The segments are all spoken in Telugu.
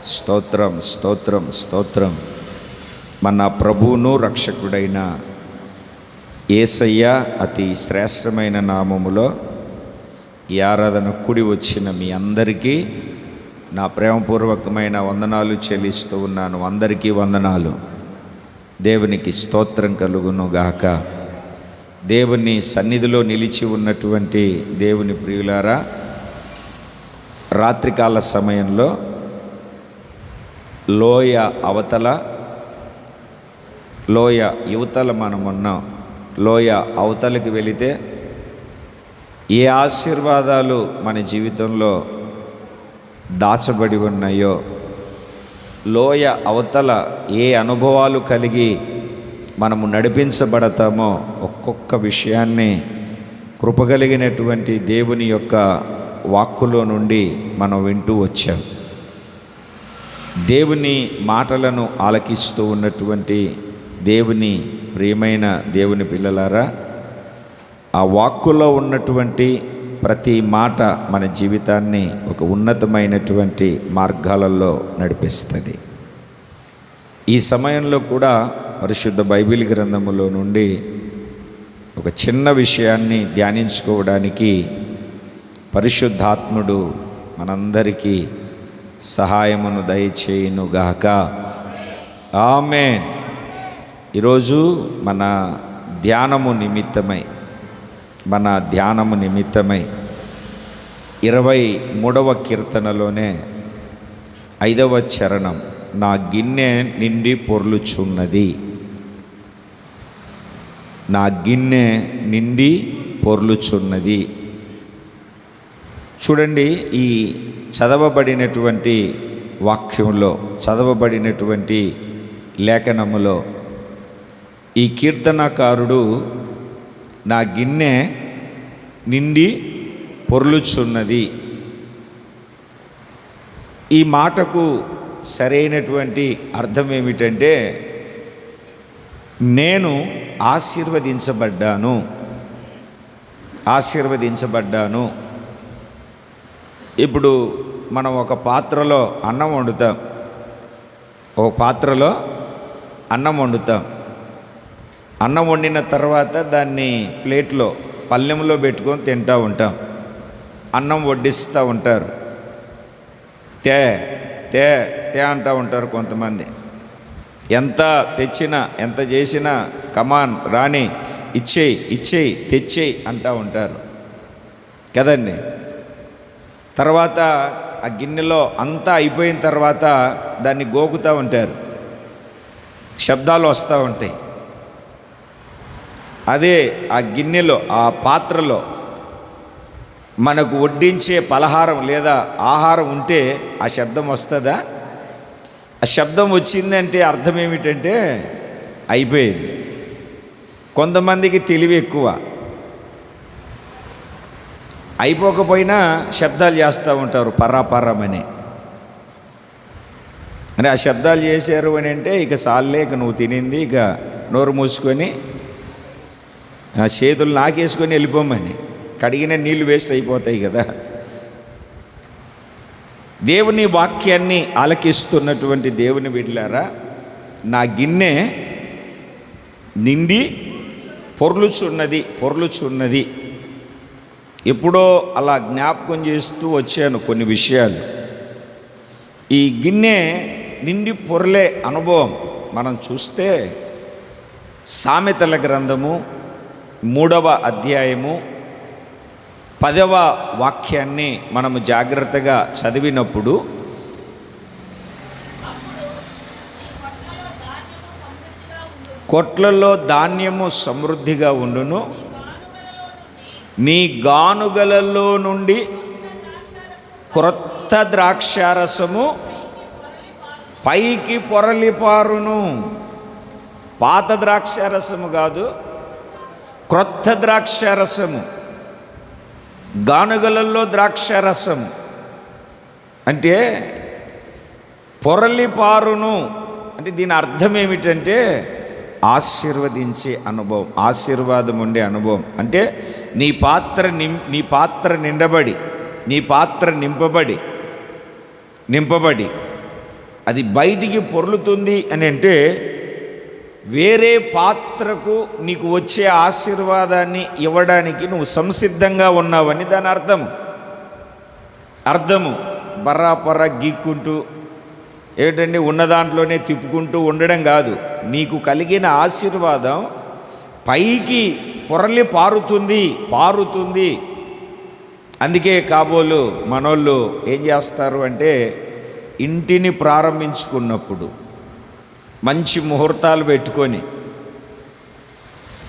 స్తోత్రం, స్తోత్రం, స్తోత్రం. మన ప్రభువును రక్షకుడైన యేసయ్య అతి శ్రేష్టమైన నామములో ఈ ఆరాధన కూడి వచ్చిన మీ అందరికీ నా ప్రేమపూర్వకమైన వందనాలు చెల్లిస్తూ ఉన్నాను. అందరికీ వందనాలు. దేవునికి స్తోత్రం కలుగును గాక. దేవుని సన్నిధిలో నిలిచి ఉన్నటువంటి దేవుని ప్రియులారా, రాత్రికాల సమయంలో లోయ యువతల మనం ఉన్నాం. లోయ అవతలకి వెళితే ఏ ఆశీర్వాదాలు మన జీవితంలో దాచబడి ఉన్నాయో, లోయ అవతల ఏ అనుభవాలు కలిగి మనము నడిపించబడతామో ఒక్కొక్క విషయాన్ని కృపగలిగినటువంటి దేవుని యొక్క వాక్కులో నుండి మనం వింటూ వచ్చాం. దేవుని మాటలను ఆలకిస్తూ ఉన్నటువంటి దేవుని ప్రియమైన దేవుని పిల్లలారా, ఆ వాక్కులో ఉన్నటువంటి ప్రతి మాట మన జీవితాన్ని ఒక ఉన్నతమైనటువంటి మార్గాలలో నడిపిస్తుంది. ఈ సమయంలో కూడా పరిశుద్ధ బైబిల్ గ్రంథములో నుండి ఒక చిన్న విషయాన్ని ధ్యానించుకోవడానికి పరిశుద్ధాత్ముడు మనందరికీ సహాయమును దయచేయునుగాక. ఆమేన్. ఈరోజు మన ధ్యానము నిమిత్తమై 23వ కీర్తనలోనే 5వ చరణం, నా గిన్నె నిండి పొర్లుచున్నది. నా గిన్నె నిండి పొర్లుచున్నది. చూడండి, ఈ చదవబడినటువంటి వాక్యంలో, చదవబడినటువంటి లేఖనములో ఈ కీర్తనకారుడు నా గిన్నె నిండి పొర్లుచున్నది, ఈ మాటకు సరైనటువంటి అర్థం ఏమిటంటే, నేను ఆశీర్వదించబడ్డాను. ఇప్పుడు మనం ఒక పాత్రలో అన్నం వండుతాం. అన్నం వండిన తర్వాత దాన్ని ప్లేట్లో, పళ్ళెంలో పెట్టుకొని తింటూ ఉంటాం. అన్నం వడ్డిస్తూ ఉంటారు. తే తే తే అంటూ ఉంటారు కొంతమంది. ఎంత తెచ్చినా, ఎంత చేసినా కమాన్ రాని, ఇచ్చేయి తెచ్చేయి అంటూ ఉంటారు కదండి. తర్వాత ఆ గిన్నెలో అంతా అయిపోయిన తర్వాత దాన్ని గోకుతూ ఉంటారు. శబ్దాలు వస్తూ ఉంటాయి. అదే ఆ గిన్నెలో, ఆ పాత్రలో మనకు వడ్డించే పలహారం లేదా ఆహారం ఉంటే ఆ శబ్దం వస్తుందా? ఆ శబ్దం వచ్చిందంటే అర్థం ఏమిటంటే అయిపోయింది. కొంతమందికి తెలివి ఎక్కువ, అయిపోకపోయినా శబ్దాలు చేస్తూ ఉంటారు పర్రాపర్రమని. అంటే ఆ శబ్దాలు చేశారు అని అంటే ఇక సాల్లే, ఇక నువ్వు తినింది, ఇక నోరు మూసుకొని ఆ చేతులు నాకేసుకొని వెళ్ళిపోమని. కడిగిన నీళ్ళు వేస్ట్ అయిపోతాయి కదా. దేవుని వాక్యాన్ని ఆలకిస్తున్నటువంటి దేవుని బిడ్డలారా, నా గిన్నె నిండి పొర్లుచున్నది. ఎప్పుడో అలా జ్ఞాపకం చేస్తూ వచ్చాను కొన్ని విషయాలు. ఈ గిన్నె నిండి పొర్లే అనుభవం మనం చూస్తే సామెతల గ్రంథము 3వ అధ్యాయము 10వ వాక్యాన్ని మనము జాగ్రత్తగా చదివినప్పుడు, కొట్లలో ధాన్యము సమృద్ధిగా ఉండును, నీ గానుగలలో నుండి క్రొత్త ద్రాక్షారసము పైకి పొరలిపారును. పాత ద్రాక్షారసము కాదు, క్రొత్త ద్రాక్షారసము. గానుగలలో ద్రాక్షారసం అంటే పొరలిపారును అంటే దీని అర్థం ఏమిటంటే ఆశీర్వదించే అనుభవం, ఆశీర్వాదం ఉండే అనుభవం. అంటే నీ పాత్ర నింపబడి అది బయటికి పొర్లుతుంది అని అంటే వేరే పాత్రకు నీకు వచ్చే ఆశీర్వాదాన్ని ఇవ్వడానికి నువ్వు సంసిద్ధంగా ఉన్నావని దాని అర్థము. బర్రాపర్రా గీక్కుంటూ ఏమిటండి ఉన్న దాంట్లోనే తిప్పుకుంటూ ఉండడం కాదు. నీకు కలిగిన ఆశీర్వాదం పైకి పొరలి పారుతుంది. అందుకే కాబోలు మనోళ్ళు ఏం చేస్తారు అంటే ఇంటిని ప్రారంభించుకున్నప్పుడు మంచి ముహూర్తాలు పెట్టుకొని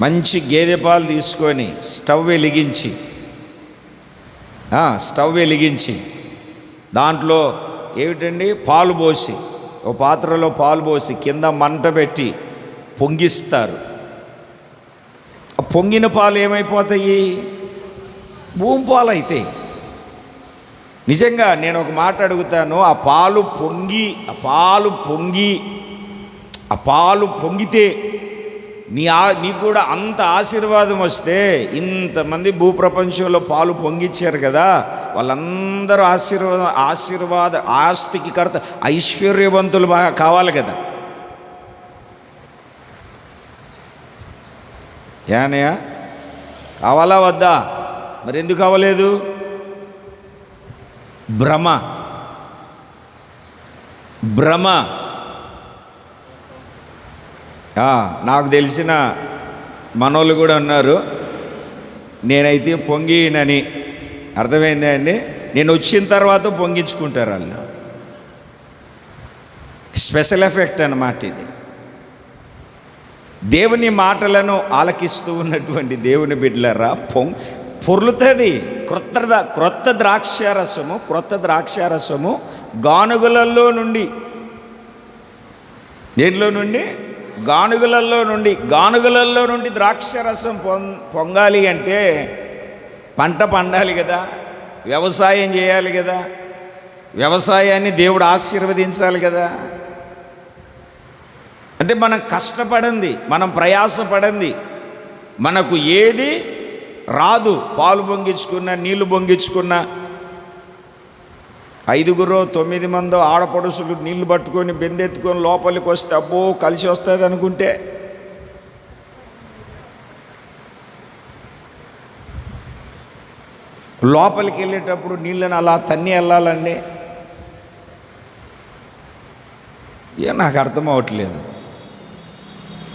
మంచి గేదె పాలు తీసుకొని స్టవ్ వెలిగించి దాంట్లో ఏమిటండి పాలు పోసి ఒక పాత్రలో పాలు పోసి కింద మంట పెట్టి పొంగిస్తారు. ఆ పొంగిన పాలు ఏమైపోతాయి? భూమి పాలు అవుతాయి. నిజంగా నేను ఒక మాట అడుగుతాను, ఆ పాలు పొంగితే నీకు కూడా అంత ఆశీర్వాదం వస్తే, ఇంతమంది భూప్రపంచంలో పాలు పొంగిచ్చారు కదా, వాళ్ళందరూ ఆశీర్వాద ఆస్తికి కర్త ఐశ్వర్యవంతులు బాగా కావాలి కదా. ఏనయ్య కావాలా వద్దా? మరి ఎందుకు అవ్వలేదు? భ్రమ. నాకు తెలిసిన మనోళ్ళు కూడా ఉన్నారు, నేనైతే పొంగినని. అర్థమైందా అండి? నేను వచ్చిన తర్వాత పొంగించుకుంటారు వాళ్ళు. స్పెషల్ ఎఫెక్ట్ అన్నమాట ఇది. దేవుని మాటలను ఆలకిస్తూ ఉన్నటువంటి దేవుని బిడ్డలారా, పొర్లుతుంది. క్రొత్త ద్రాక్షారసము గానుగలలో నుండి. దేంట్లో నుండి? గానుగలలో నుండి ద్రాక్షరసం పొంగాలి అంటే పంట పండాలి కదా, వ్యవసాయం చేయాలి కదా, వ్యవసాయాన్ని దేవుడు ఆశీర్వదించాలి కదా. అంటే మనం కష్టపడింది, మనం ప్రయాసపడింది, మనకు ఏది రాదు. పాలు పొంగించుకున్నా, నీళ్లు పొంగించుకున్నా, 5-9 మందో ఆడపడుసులు నీళ్లు పట్టుకొని బెందెత్తుకొని లోపలికి వస్తే అబ్బో కలిసి వస్తుంది అనుకుంటే, లోపలికి వెళ్ళేటప్పుడు నీళ్ళని అలా తన్ని వెళ్ళాలండి. నాకు అర్థం అవ్వట్లేదు.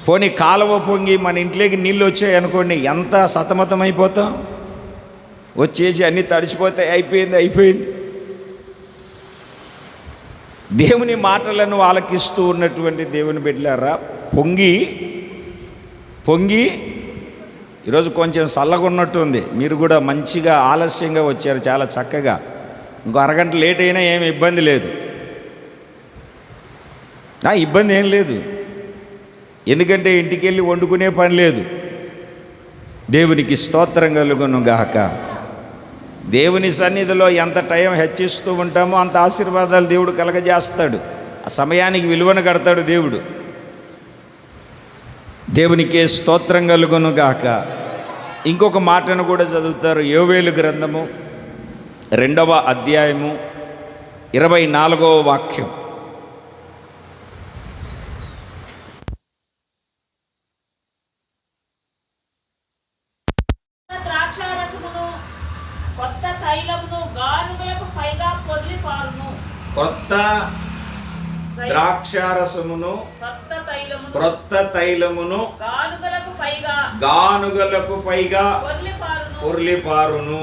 పోనీ కాలువ పొంగి మన ఇంట్లోకి నీళ్ళు వచ్చాయి అనుకోండి, ఎంత సతమతం అయిపోతాం. వచ్చేసి అన్నీ తడిచిపోతే అయిపోయింది. దేవుని మాటలను ఆలకిస్తూ ఉన్నటువంటి దేవుని బిడ్డలారా, పొంగి ఈరోజు కొంచెం చల్లగా ఉన్నట్టు ఉంది. మీరు కూడా మంచిగా ఆలస్యంగా వచ్చారు, చాలా చక్కగా. ఇంకో అరగంట లేట్ అయినా ఏమి ఇబ్బంది లేదు. ఇబ్బంది ఏం లేదు, ఎందుకంటే ఇంటికి వెళ్ళి వండుకునే పని లేదు. దేవునికి స్తోత్రం కలుగును గాక. దేవుని సన్నిధిలో ఎంత టైం హెచ్చిస్తూ ఉంటామో అంత ఆశీర్వాదాలు దేవుడు కలగజేస్తాడు. ఆ సమయానికి విలువను కడతాడు దేవుడు. దేవునికే స్తోత్రం కలుగును గాక. ఇంకొక మాటను కూడా చదువుతారు. యోవేలు గ్రంథము 2వ అధ్యాయము 24వ వాక్యం. కొత్త ద్రాక్షారసమును క్రొత్త తైలమును గానుగలకు పైగా పొర్లిపారును.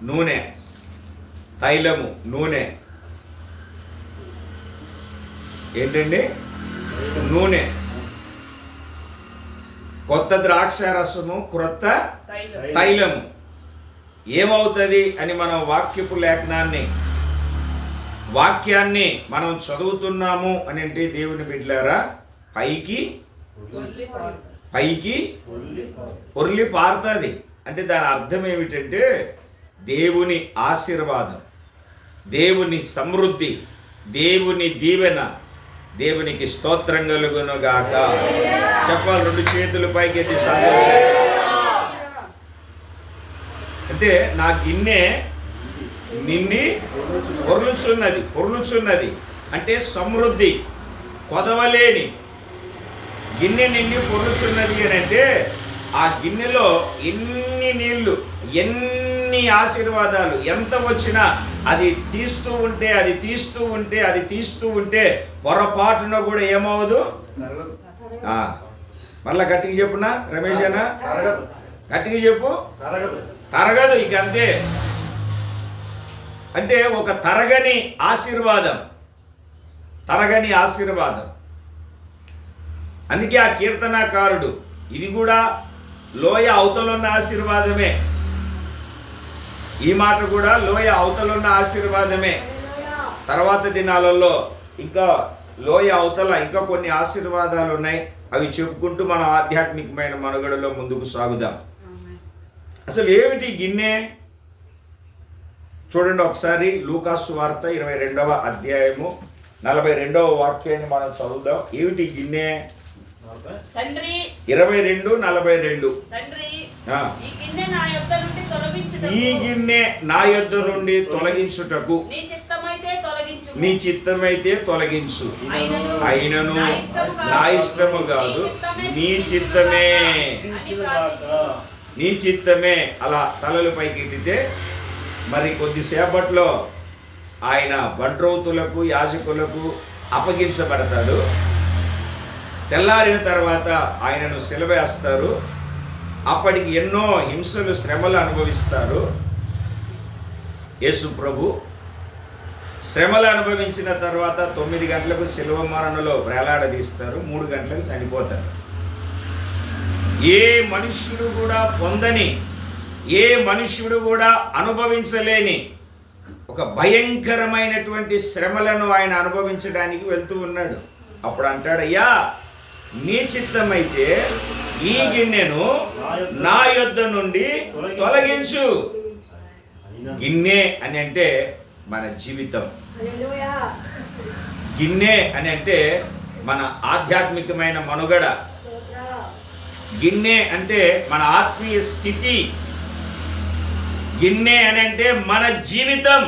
నూనె, తైలము, నూనె ఏంటండి? నూనె. కొత్త ద్రాక్షారసము, క్రొత్త తైలము ఏమవుతుంది అని మనం వాక్యాన్ని మనం చదువుతున్నాము అని అంటే, దేవుని బిడ్డలారా, పైకి పొర్లి పారుతుంది. అంటే దాని అర్థం ఏమిటంటే దేవుని ఆశీర్వాదం, దేవుని సమృద్ధి, దేవుని దీవెన. దేవునికి స్తోత్రం కలుగును గాక. చెప్పాలి, 2 చేతులు పైకెత్తి సంతోషం. అంటే నా గిన్నె నిండి పొర్లుచున్నది అంటే సమృద్ధి, కొదవలేని గిన్నె నిండి పొర్లుచున్నది అని అంటే ఆ గిన్నెలో ఎన్ని నీళ్లు, ఎన్ని ఆశీర్వాదాలు ఎంత వచ్చినా అది తీస్తూ ఉంటే పొరపాటున కూడా ఏమవదు. మళ్ళా గట్టిగా చెప్పునా రమేష్ అన్న, గట్టిగా చెప్పు. తరగదు. ఇక అంతే. అంటే ఒక తరగని ఆశీర్వాదం. అందుకే ఆ కీర్తనాకారుడు ఇది కూడా లోయ అవతలున్న ఆశీర్వాదమే, ఈ మాట కూడా లోయ అవతలున్న ఆశీర్వాదమే. తర్వాత దినాలలో ఇంకా లోయ అవతల ఇంకా కొన్ని ఆశీర్వాదాలు ఉన్నాయి. అవి చెప్పుకుంటూ మనం ఆధ్యాత్మికమైన మనుగడలో ముందుకు సాగుదాం. అసలు ఏమిటి గిన్నె? చూడండి ఒకసారి లూకాసు వార్త 22వ అధ్యాయము 42వ వాక్యాన్ని మనం చదువుదాం. ఏమిటి గిన్నె? 22:42. ఈ గిన్నె నా యొద్ద నుండి తొలగించుటకు నీ చిత్తమైతే తొలగించు, అయినను నా ఇష్టము కాదు నీ చిత్తమే. అలా తలలు పైకి ఎత్తితే మరి కొద్దిసేపట్లో ఆయన బంట్రౌతులకు యాజకులకు అప్పగించబడతాడు. తెల్లారిన తర్వాత ఆయనను సిలువేస్తారు. అప్పటికి ఎన్నో హింసలు, శ్రమలు అనుభవిస్తారు యేసు ప్రభు. శ్రమలు అనుభవించిన తర్వాత 9 గంటలకు శిలువ మరణలో వేలాడదీస్తారు. 3 గంటలకు చనిపోతారు. ఏ మనుష్యుడు కూడా పొందని, ఏ మనుష్యుడు కూడా అనుభవించలేని ఒక భయంకరమైనటువంటి శ్రమలను ఆయన అనుభవించడానికి వెళ్తూ ఉన్నాడు. అప్పుడు అంటాడు, అయ్యా నీ చిత్తమైతే ఈ గిన్నెను నా యొద్ద నుండి తొలగించు. గిన్నె అని అంటే మన జీవితం. గిన్నె అని అంటే మన ఆధ్యాత్మికమైన మనుగడ. గిన్నె అంటే మన ఆత్మీయ స్థితి. గిన్నె అని అంటే మన జీవితం.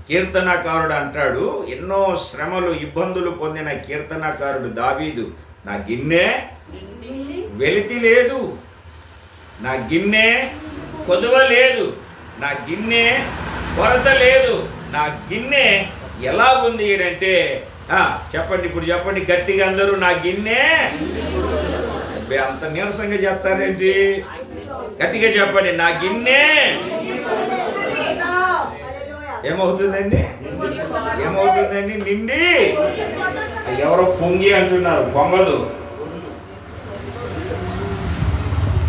కీర్తనాకారుడు అంటాడు, ఎన్నో శ్రమలు, ఇబ్బందులు పొందిన కీర్తనాకారుడు దావీదు, నా గిన్నె వెలితి లేదు, నా గిన్నె కొదువ లేదు, నా గిన్నె కొరత లేదు, నా గిన్నె ఎలా ఉంది అంటే చెప్పండి, ఇప్పుడు చెప్పండి గట్టిగా అందరూ, నా గిన్నె. అంత నీరసంగా చెప్తారేంటి? గట్టిగా చెప్పండి, నా గిన్నె ఏమవుతుందండి? నిండి. ఎవరో పొంగి అంటున్నారు, పొంగదు.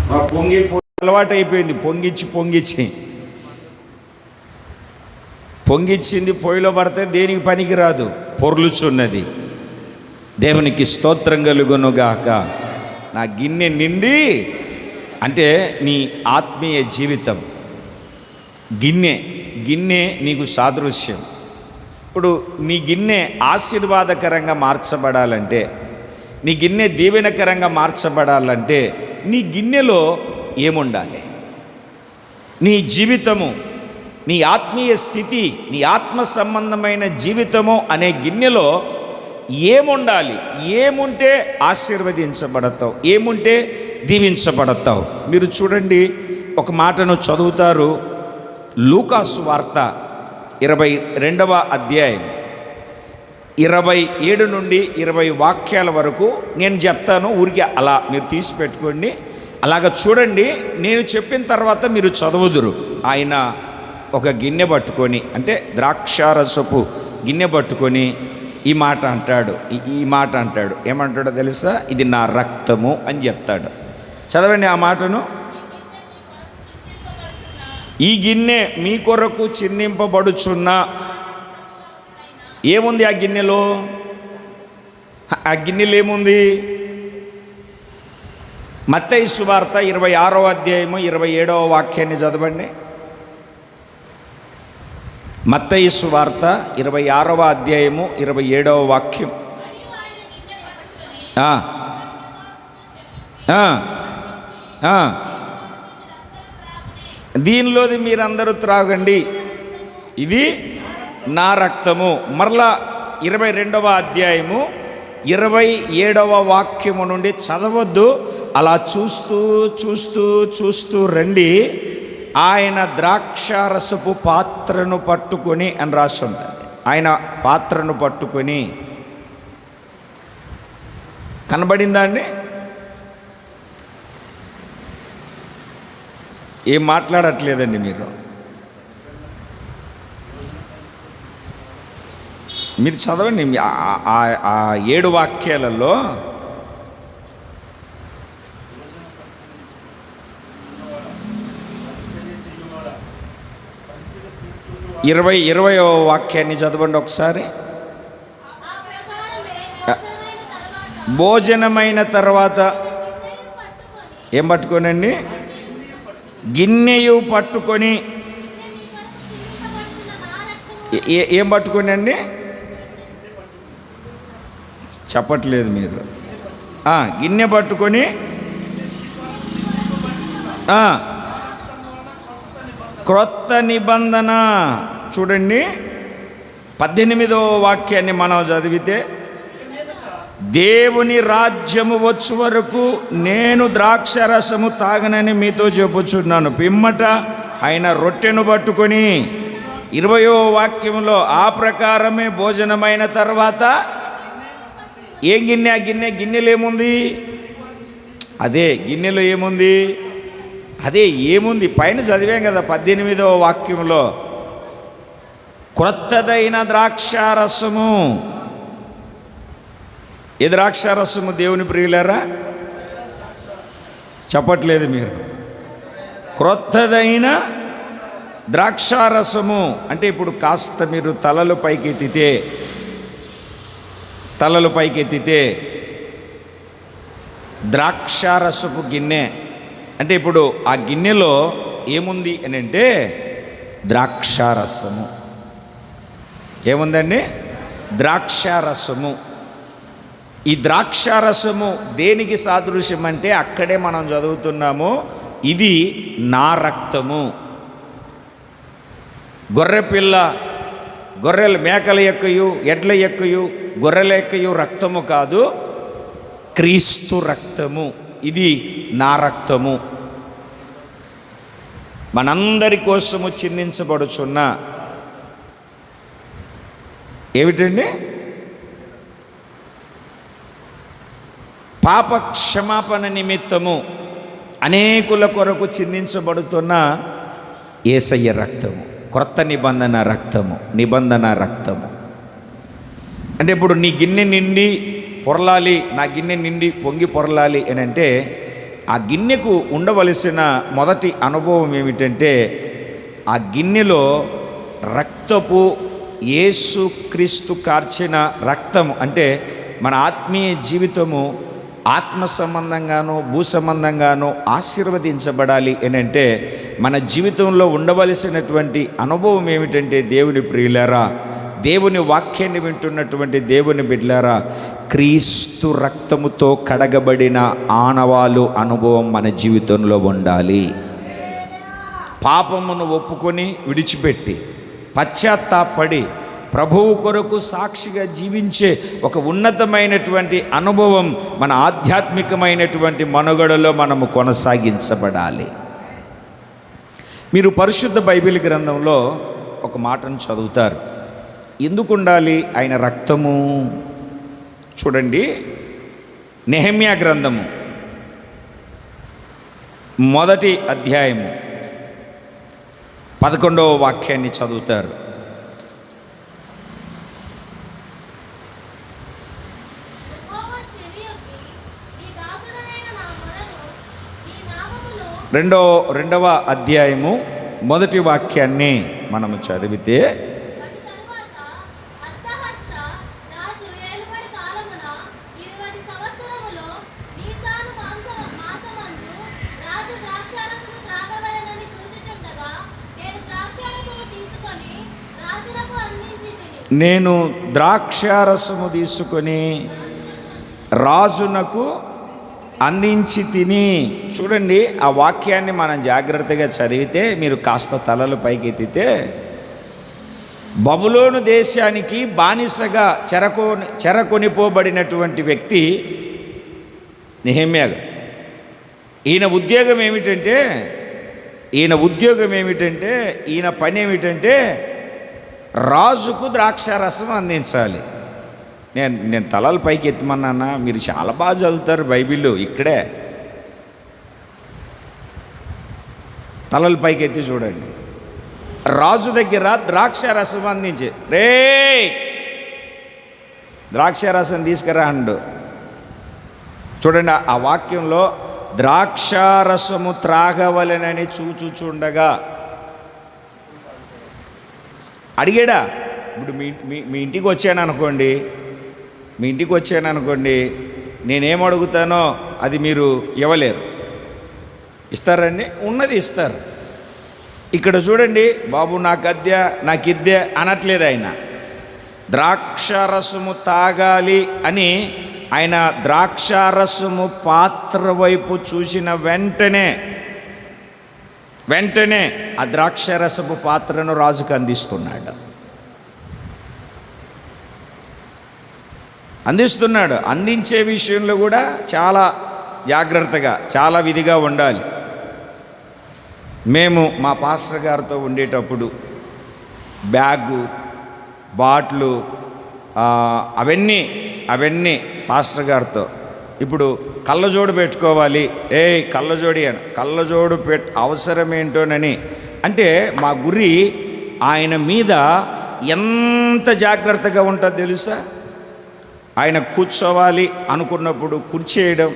మా పొంగి అలవాటు అయిపోయింది. పొంగిచ్చింది పొయ్యిలో పడితే దేనికి పనికి రాదు, పొర్లుచున్నది. దేవునికి స్తోత్రం కలుగునుగాక. నా గిన్నె నిండి అంటే నీ ఆత్మీయ జీవితం. గిన్నె నీకు సాదృశ్యం. ఇప్పుడు నీ గిన్నె ఆశీర్వాదకరంగా మార్చబడాలంటే, నీ గిన్నె దీవెనకరంగా మార్చబడాలంటే నీ గిన్నెలో ఏముండాలి? నీ జీవితము, నీ ఆత్మీయ స్థితి, నీ ఆత్మ సంబంధమైన జీవితము అనే గిన్నెలో ఏముండాలి? ఏముంటే ఆశీర్వదించబడతావు, ఏముంటే దీవించబడతావు? మీరు చూడండి, ఒక మాటను చదువుతారు. లూకాసు వార్త 22వ అధ్యాయం 27 నుండి 20 వాక్యాల వరకు నేను చెప్తాను. ఊరికి అలా మీరు తీసి పెట్టుకోండి. అలాగ చూడండి. నేను చెప్పిన తర్వాత మీరు చదువుదురు. ఆయన ఒక గిన్నె పట్టుకొని, అంటే ద్రాక్షారసపు గిన్నె పట్టుకొని ఈ మాట అంటాడు. ఏమంటాడో తెలుసా? ఇది నా రక్తము అని చెప్తాడు. చదవండి ఆ మాటను. ఈ గిన్నె మీ కొరకు చిందింపబడుచున్న. ఏముంది ఆ గిన్నెలో? ఆ గిన్నెలో ఏముంది? మత్తయి సువార్త 26వ అధ్యాయము 27వ వాక్యాన్ని చదవండి. మత్తయి సువార్త 26వ అధ్యాయము 27వ వాక్యం. దీనిలోది మీరందరూ త్రాగండి, ఇది నా రక్తము. మరలా 22వ అధ్యాయము 27వ వాక్యము నుండి చదవద్దు, అలా చూస్తూ చూస్తూ చూస్తూ రండి. ఆయన ద్రాక్షారసపు పాత్రను పట్టుకొని అని రాసి ఉంటుంది. ఆయన పాత్రను పట్టుకొని, కనబడిందా అండి? ఏం మాట్లాడట్లేదండి మీరు చదవండి. ఆ 7 వాక్యాలలో ఇరవై వాక్యాన్ని చదవండి ఒకసారి. భోజనమైన తర్వాత ఏం పట్టుకోనండి? గిన్నెయు పట్టుకొని. ఏం పట్టుకోనండి? చెప్పట్లేదు మీరు. గిన్నె పట్టుకొని క్రొత్త నిబంధన. చూడండి 18వ వాక్యాన్ని మనం చదివితే, దేవుని రాజ్యము వచ్చు వరకు నేను ద్రాక్షరసము తాగనని మీతో చెప్పుచున్నాను. పిమ్మట ఆయన రొట్టెను పట్టుకొని 20వ వాక్యంలో ఆ ప్రకారమే భోజనమైన తర్వాత ఏం గిన్నె? ఆ గిన్నెలో ఏముంది? అదే గిన్నెలో ఏముంది? అదే ఏముంది? పైన చదివాం కదా 18వ వాక్యంలో, క్రొత్తదైన ద్రాక్షారసము. ఏ ద్రాక్షారసము దేవుని ప్రియులారా? చెప్పట్లేదు మీరు. క్రొత్తదైన ద్రాక్షారసము అంటే ఇప్పుడు కాస్త మీరు తలలు పైకెత్తితే ద్రాక్షారసపు గిన్నె అంటే ఇప్పుడు ఆ గిన్నెలో ఏముంది అని అంటే ద్రాక్షారసము. ఏముందండి? ద్రాక్షారసము. ఈ ద్రాక్షారసము దేనికి సాదృశ్యం అంటే అక్కడే మనం చదువుతున్నాము, ఇది నా రక్తము. గొర్రెల మేకల యొక్కయు ఎడ్ల యొక్కయు గొర్రెల యొక్కయు రక్తము కాదు, క్రీస్తు రక్తము. ఇది నా రక్తము. మనందరి కోసము చిందించబడుచున్న ఏమిటండి? పాప క్షమాపణ నిమిత్తము అనేకుల కొరకు చిందించబడుతున్న యేసయ్య రక్తము, క్రొత్త నిబంధన రక్తము, నిబంధన రక్తము. అంటే ఇప్పుడు నీ గిన్నె నిండి పొరలాలి, నా గిన్నె నిండి పొంగి పొరలాలి అని అంటే ఆ గిన్నెకు ఉండవలసిన మొదటి అనుభవం ఏమిటంటే ఆ గిన్నెలో రక్తపు యేసు క్రీస్తు కార్చిన రక్తము. అంటే మన ఆత్మీయ జీవితము ఆత్మ సంబంధంగానో భూ సంబంధంగానో ఆశీర్వదించబడాలి అని అంటే మన జీవితంలో ఉండవలసినటువంటి అనుభవం ఏమిటంటే, దేవుని ప్రియులారా, దేవుని వాక్యాన్ని వింటున్నటువంటి దేవుని బిడ్డలారా, క్రీస్తు రక్తముతో కడగబడిన ఆనవాలు అనుభవం మన జీవితంలో ఉండాలి. పాపమును ఒప్పుకొని విడిచిపెట్టి పశ్చాత్తాపడి ప్రభువు కొరకు సాక్షిగా జీవించే ఒక ఉన్నతమైనటువంటి అనుభవం మన ఆధ్యాత్మికమైనటువంటి మనుగడలో మనము కొనసాగించబడాలి. మీరు పరిశుద్ధ బైబిల్ గ్రంథంలో ఒక మాటను చదువుతారు. ఎందుకు ఉండాలి ఆయన రక్తము? చూడండి, నెహెమ్యా గ్రంథము 1వ అధ్యాయము 11వ వాక్యాన్ని చదువుతారు. రెండవ అధ్యాయము 1వ వాక్యాన్ని మనము చదివితే, నేను ద్రాక్షారసము తీసుకొని రాజునకు అందించి తిని. చూడండి, ఆ వాక్యాన్ని మనం జాగ్రత్తగా చదివితే, మీరు కాస్త తలలు పైకెత్తితే, బబులోను దేశానికి బానిసగా చెరకొనిపోబడినటువంటి వ్యక్తి నెహెమ్యా. ఈయన ఉద్యోగం ఏమిటంటే ఈయన పని ఏమిటంటే రాజుకు ద్రాక్షారసం అందించాలి. నేను తలలు పైకి ఎత్తమన్నా, మీరు చాలా బాగా చదువుతారు బైబిల్. ఇక్కడే తలలు పైకి ఎత్తి చూడండి. రాజు దగ్గర ద్రాక్షారసం అందించి, రే ద్రాక్షారసం తీసుకురా అండు. చూడండి, ఆ వాక్యంలో ద్రాక్షారసము త్రాగవలెనని చూచుచుండగా అడిగాడా? ఇప్పుడు మీ ఇంటికి వచ్చాను అనుకోండి, నేనేం అడుగుతానో అది మీరు ఇవ్వలేరు. ఇస్తారండి? ఉన్నది ఇస్తారు. ఇక్కడ చూడండి, బాబు నాకు ఇద్దే అనట్లేదు ఆయన. ద్రాక్షారసము తాగాలి అని ఆయన ద్రాక్షారసము పాత్ర వైపు చూసిన వెంటనే ఆ ద్రాక్షారసపు పాత్రను రాజుకు అందిస్తున్నాడు. అందించే విషయంలో కూడా చాలా జాగ్రత్తగా, చాలా విధిగా ఉండాలి. మేము మా పాస్టర్ గారితో ఉండేటప్పుడు బ్యాగు, బాట్లు, అవన్నీ పాస్టర్ గారితో. ఇప్పుడు కళ్ళజోడు పెట్టుకోవాలి, కళ్ళజోడు అవసరం ఏంటోనని అంటే మా గురి ఆయన మీద ఎంత జాగ్రత్తగా ఉంటుందో తెలుసా? ఆయన కూర్చోవాలి అనుకున్నప్పుడు కుర్చేయడం,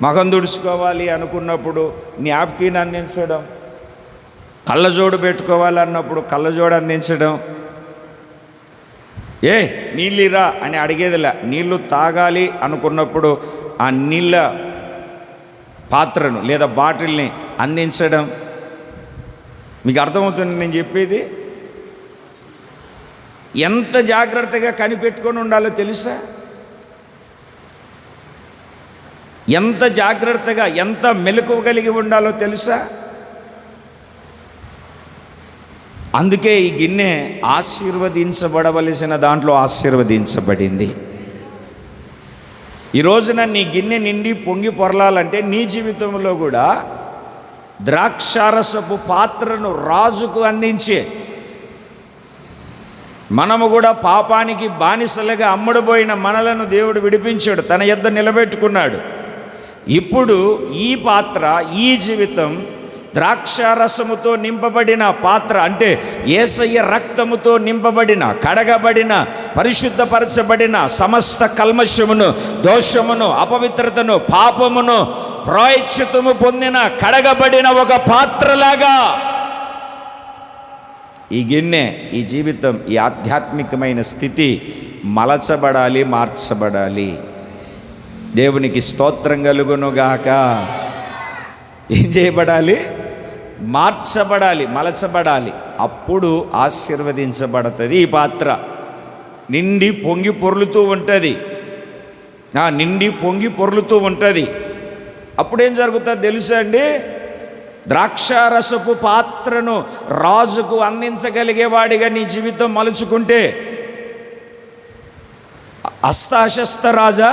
మగం తుడుచుకోవాలి అనుకున్నప్పుడు జ్ఞాపకీని అందించడం, కళ్ళజోడు పెట్టుకోవాలన్నప్పుడు కళ్ళజోడు అందించడం. నీళ్ళిరా అని అడిగేదిలా, నీళ్లు తాగాలి అనుకున్నప్పుడు ఆ నీళ్ళ పాత్రను లేదా బాటిల్ని అందించడం. మీకు అర్థమవుతుంది నేను చెప్పేది? ఎంత జాగ్రత్తగా కనిపెట్టుకొని ఉండాలో తెలుసా? ఎంత జాగ్రత్తగా, ఎంత మెలకువ కలిగి ఉండాలో తెలుసా? అందుకే ఈ గిన్నె ఆశీర్వదించబడవలసిన దాంట్లో ఆశీర్వదించబడింది. ఈ రోజున నీ గిన్నె నిండి పొంగి పొరలాలంటే నీ జీవితంలో కూడా ద్రాక్షారసపు పాత్రను రాజుకు అందించే, మనము కూడా పాపానికి బానిసలుగా అమ్ముడుపోయిన మనలను దేవుడు విడిపించాడు, తన యొద్ద నిలబెట్టుకున్నాడు. ఇప్పుడు ఈ పాత్ర, ఈ జీవితం ద్రాక్షారసముతో నింపబడిన పాత్ర, అంటే యేసయ్య రక్తముతో నింపబడిన, కడగబడిన, పరిశుద్ధపరచబడిన, సమస్త కల్మషమును, దోషమును, అపవిత్రతను, పాపమును ప్రాయశ్చిత్తము పొందిన, కడగబడిన ఒక పాత్రలాగా ఈ గిన్నె, ఈ జీవితం, ఈ ఆధ్యాత్మికమైన స్థితి మలచబడాలి, మార్చబడాలి. దేవునికి స్తోత్రం కలుగునుగాక. ఏం చేయబడాలి? మార్చబడాలి, మలచబడాలి. అప్పుడు ఆశీర్వదించబడుతుంది. ఈ పాత్ర నిండి పొంగి పొర్లుతూ ఉంటుంది. అప్పుడేం జరుగుతుందో తెలుసా అండి? ద్రాక్షారసపు పాత్రను రాజుకు అందించగలిగేవాడిగా నీ జీవితం మలుచుకుంటే, అష్టాశస్త రాజా,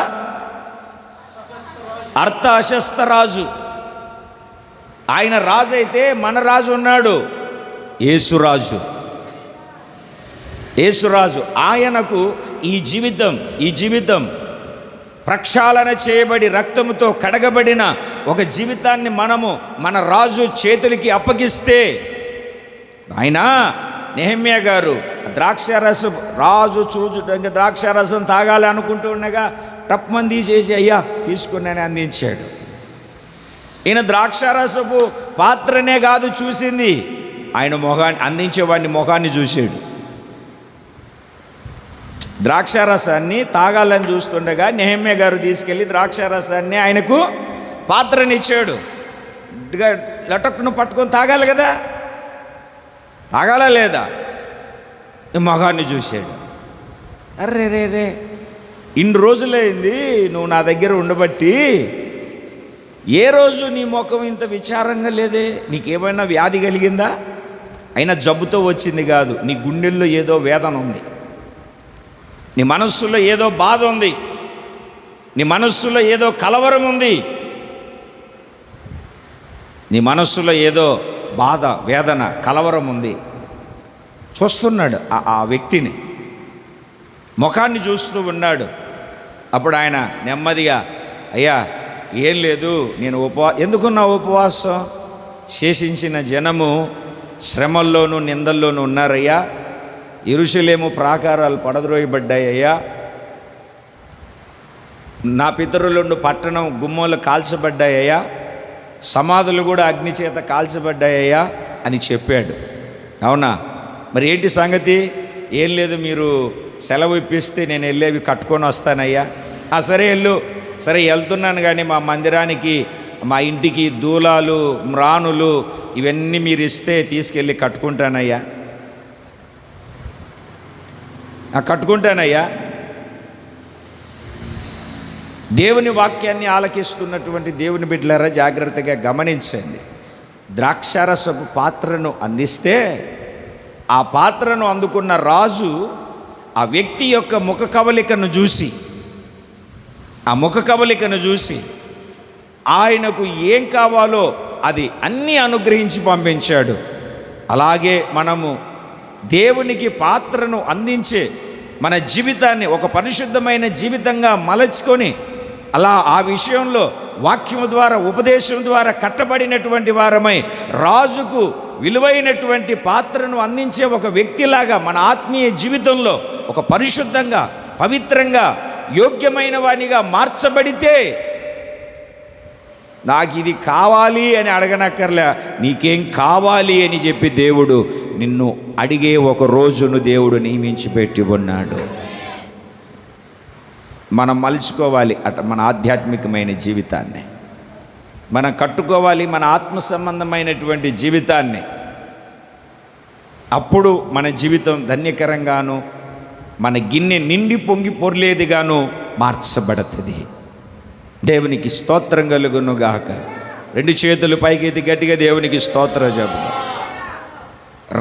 అర్థాశస్త రాజు, ఆయన రాజు అయితే మన రాజు ఉన్నాడు, యేసురాజు. ఆయనకు ఈ జీవితం ప్రక్షాళన చేయబడి రక్తముతో కడగబడిన ఒక జీవితాన్ని మనము మన రాజు చేతులకి అప్పగిస్తే, ఆయన నెహెమ్యా గారు ద్రాక్షారసం, రాజు చూచుటంగా ద్రాక్షారసం తాగాలి అనుకుంటూ ఉండగా టప్మని తీసేసి, అయ్యా తీసుకున్నానని అందించాడు. ఈయన ద్రాక్షారసపు పాత్రనే కాదు చూసింది, ఆయన అందించేవాడిని మొహాన్ని చూశాడు. ద్రాక్షారసాన్ని తాగాలని చూస్తుండగా నెహెమ్యా గారు తీసుకెళ్ళి ద్రాక్షారసాన్ని ఆయనకు పాత్రనిచ్చాడు. లటక్కును పట్టుకొని తాగాలి కదా, తాగాలా లేదా? మొహాన్ని చూశాడు. అర్రే ఇన్ని రోజులైంది నువ్వు నా దగ్గర ఉండబట్టి, ఏ రోజు నీ ముఖం ఇంత విచారంగా లేదే, నీకేమైనా వ్యాధి కలిగిందా? అయినా జబ్బుతో వచ్చింది కాదు, నీ గుండెల్లో ఏదో వేదన ఉంది, నీ మనస్సులో ఏదో బాధ ఉంది, నీ మనస్సులో ఏదో కలవరం ఉంది, నీ మనస్సులో ఏదో బాధ, వేదన, కలవరం ఉంది. చూస్తున్నాడు ఆ వ్యక్తిని, ముఖాన్ని చూస్తూ ఉన్నాడు. అప్పుడు ఆయన నెమ్మదిగా, అయ్యా ఏం లేదు, నేను ఎందుకున్నా ఉపవాసం? శేషించిన జనము శ్రమల్లోనూ నిందల్లోనూ ఉన్నారయ్యా, యెరూషలేము ప్రాకారాలు పడద్రోయబడ్డాయ్యా, నా పితరులుండు పట్టణం గుమ్మలు కాల్చబడ్డాయ్యా, సమాధులు కూడా అగ్నిచేత కాల్చబడ్డాయ్యా అని చెప్పాడు. అవునా, మరి ఏంటి సంగతి? ఏం లేదు, మీరు సెలవు ఇప్పిస్తే నేను వెళ్ళేవి కట్టుకొని వస్తానయ్యా. సరే వెళ్ళు. సరే వెళ్తున్నాను, కానీ మా మందిరానికి, మా ఇంటికి దూలాలు, మ్రానులు ఇవన్నీ మీరు ఇస్తే తీసుకెళ్ళి కట్టుకుంటానయ్యా. కట్టుకుంటానయ్యా. దేవుని వాక్యాన్ని ఆలకిస్తున్నటువంటి దేవుని బిడ్డలారా, జాగ్రత్తగా గమనించండి. ద్రాక్షారసపు పాత్రను అందిస్తే ఆ పాత్రను అందుకున్న రాజు ఆ వ్యక్తి యొక్క ముఖ కవలికను చూసి ఆయనకు ఏం కావాలో అది అన్నీ అనుగ్రహించి పంపించాడు. అలాగే మనము దేవునికి పాత్రను అందించే మన జీవితాన్ని ఒక పరిశుద్ధమైన జీవితంగా మలచుకొని, అలా ఆ విషయంలో వాక్యము ద్వారా, ఉపదేశం ద్వారా కట్టబడినటువంటి వారమై రాజుకు విలువైనటువంటి పాత్రను అందించే ఒక వ్యక్తిలాగా మన ఆత్మీయ జీవితంలో ఒక పరిశుద్ధంగా, పవిత్రంగా, యోగ్యమైన వానిగా మార్చబడితే, నాకు ఇది కావాలి అని అడగనక్కర్లే, నీకేం కావాలి అని చెప్పి దేవుడు నిన్ను అడిగే ఒక రోజును దేవుడు నియమించి పెట్టి ఉన్నాడు. మనం మలుచుకోవాలి మన ఆధ్యాత్మికమైన జీవితాన్ని, మనం కట్టుకోవాలి మన ఆత్మ సంబంధమైనటువంటి జీవితాన్ని. అప్పుడు మన జీవితం ధన్యకరంగాను, మన గిన్నె నిండి పొంగి పొర్లేదిగాను మార్చబడుతుంది. దేవునికి స్తోత్రం కలుగును గాక. రెండు చేతులు పైకెత్తి గట్టిగా దేవునికి స్తోత్రం చెబుతాం.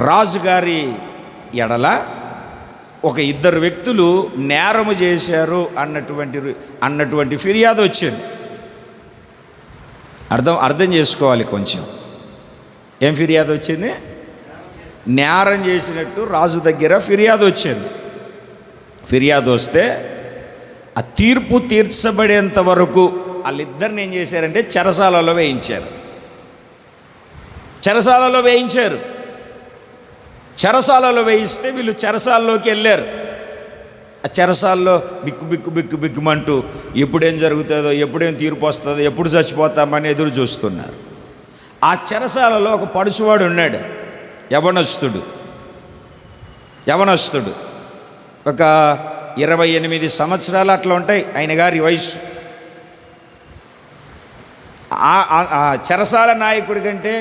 రాజుగారి ఎడల ఒక ఇద్దరు వ్యక్తులు నేరము చేశారు అన్నటువంటి ఫిర్యాదు వచ్చింది. అర్థం చేసుకోవాలి కొంచెం. ఏం ఫిర్యాదు వచ్చింది? నేరం చేసినట్టు రాజు దగ్గర ఫిర్యాదు వచ్చింది. ఫిర్యాదు వస్తే ఆ తీర్పు తీర్చబడేంత వరకు వాళ్ళిద్దరిని ఏం చేశారంటే చెరసాలలో వేయించారు. చెరసాలలో వేయిస్తే వీళ్ళు చెరసాలలోకి వెళ్ళారు. ఆ చెరసాల్లో బిక్కుమంటూ ఎప్పుడేం జరుగుతుందో, ఎప్పుడేం తీర్పు వస్తుందో, ఎప్పుడు చచ్చిపోతామని ఎదురు చూస్తున్నారు. ఆ చెరసాలలో ఒక పడుచువాడు ఉన్నాడు, యవనస్తుడు. ఒక 28 సంవత్సరాలు అట్లా ఉంటాయి ఆయన గారి వయసు. ఆ చెరసాల నాయకుడి కంటే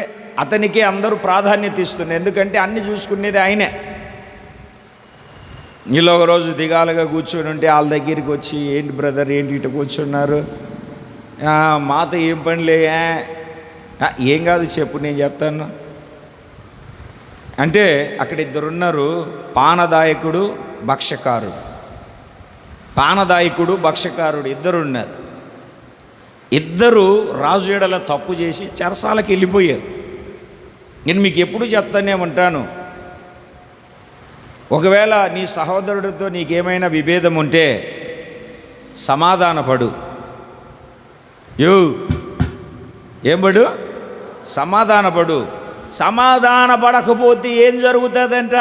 అతనికే అందరూ ప్రాధాన్యత ఇస్తున్నారు. ఎందుకంటే అన్ని చూసుకునేది ఆయనే. వీళ్ళు ఒక రోజు దిగాలుగా కూర్చొని ఉంటే వాళ్ళ దగ్గరికి వచ్చి, ఏంటి బ్రదర్, ఏంటి ఇటు కూర్చున్నారు, మాతో ఏం పనిలే, ఏం కాదు చెప్పు, నేను చెప్తాను అంటే అక్కడ ఇద్దరున్నారు, పానదాయకుడు భక్షకారుడు ఇద్దరున్నారు. ఇద్దరు రాజు ఎడల తప్పు చేసి చెరసాలకు వెళ్ళిపోయారు. నేను మీకు ఎప్పుడు చెప్తానే ఉంటాను, ఒకవేళ నీ సహోదరుడితో నీకేమైనా విభేదం ఉంటే సమాధానపడు. సమాధానపడకపోతే ఏం జరుగుతుందంట?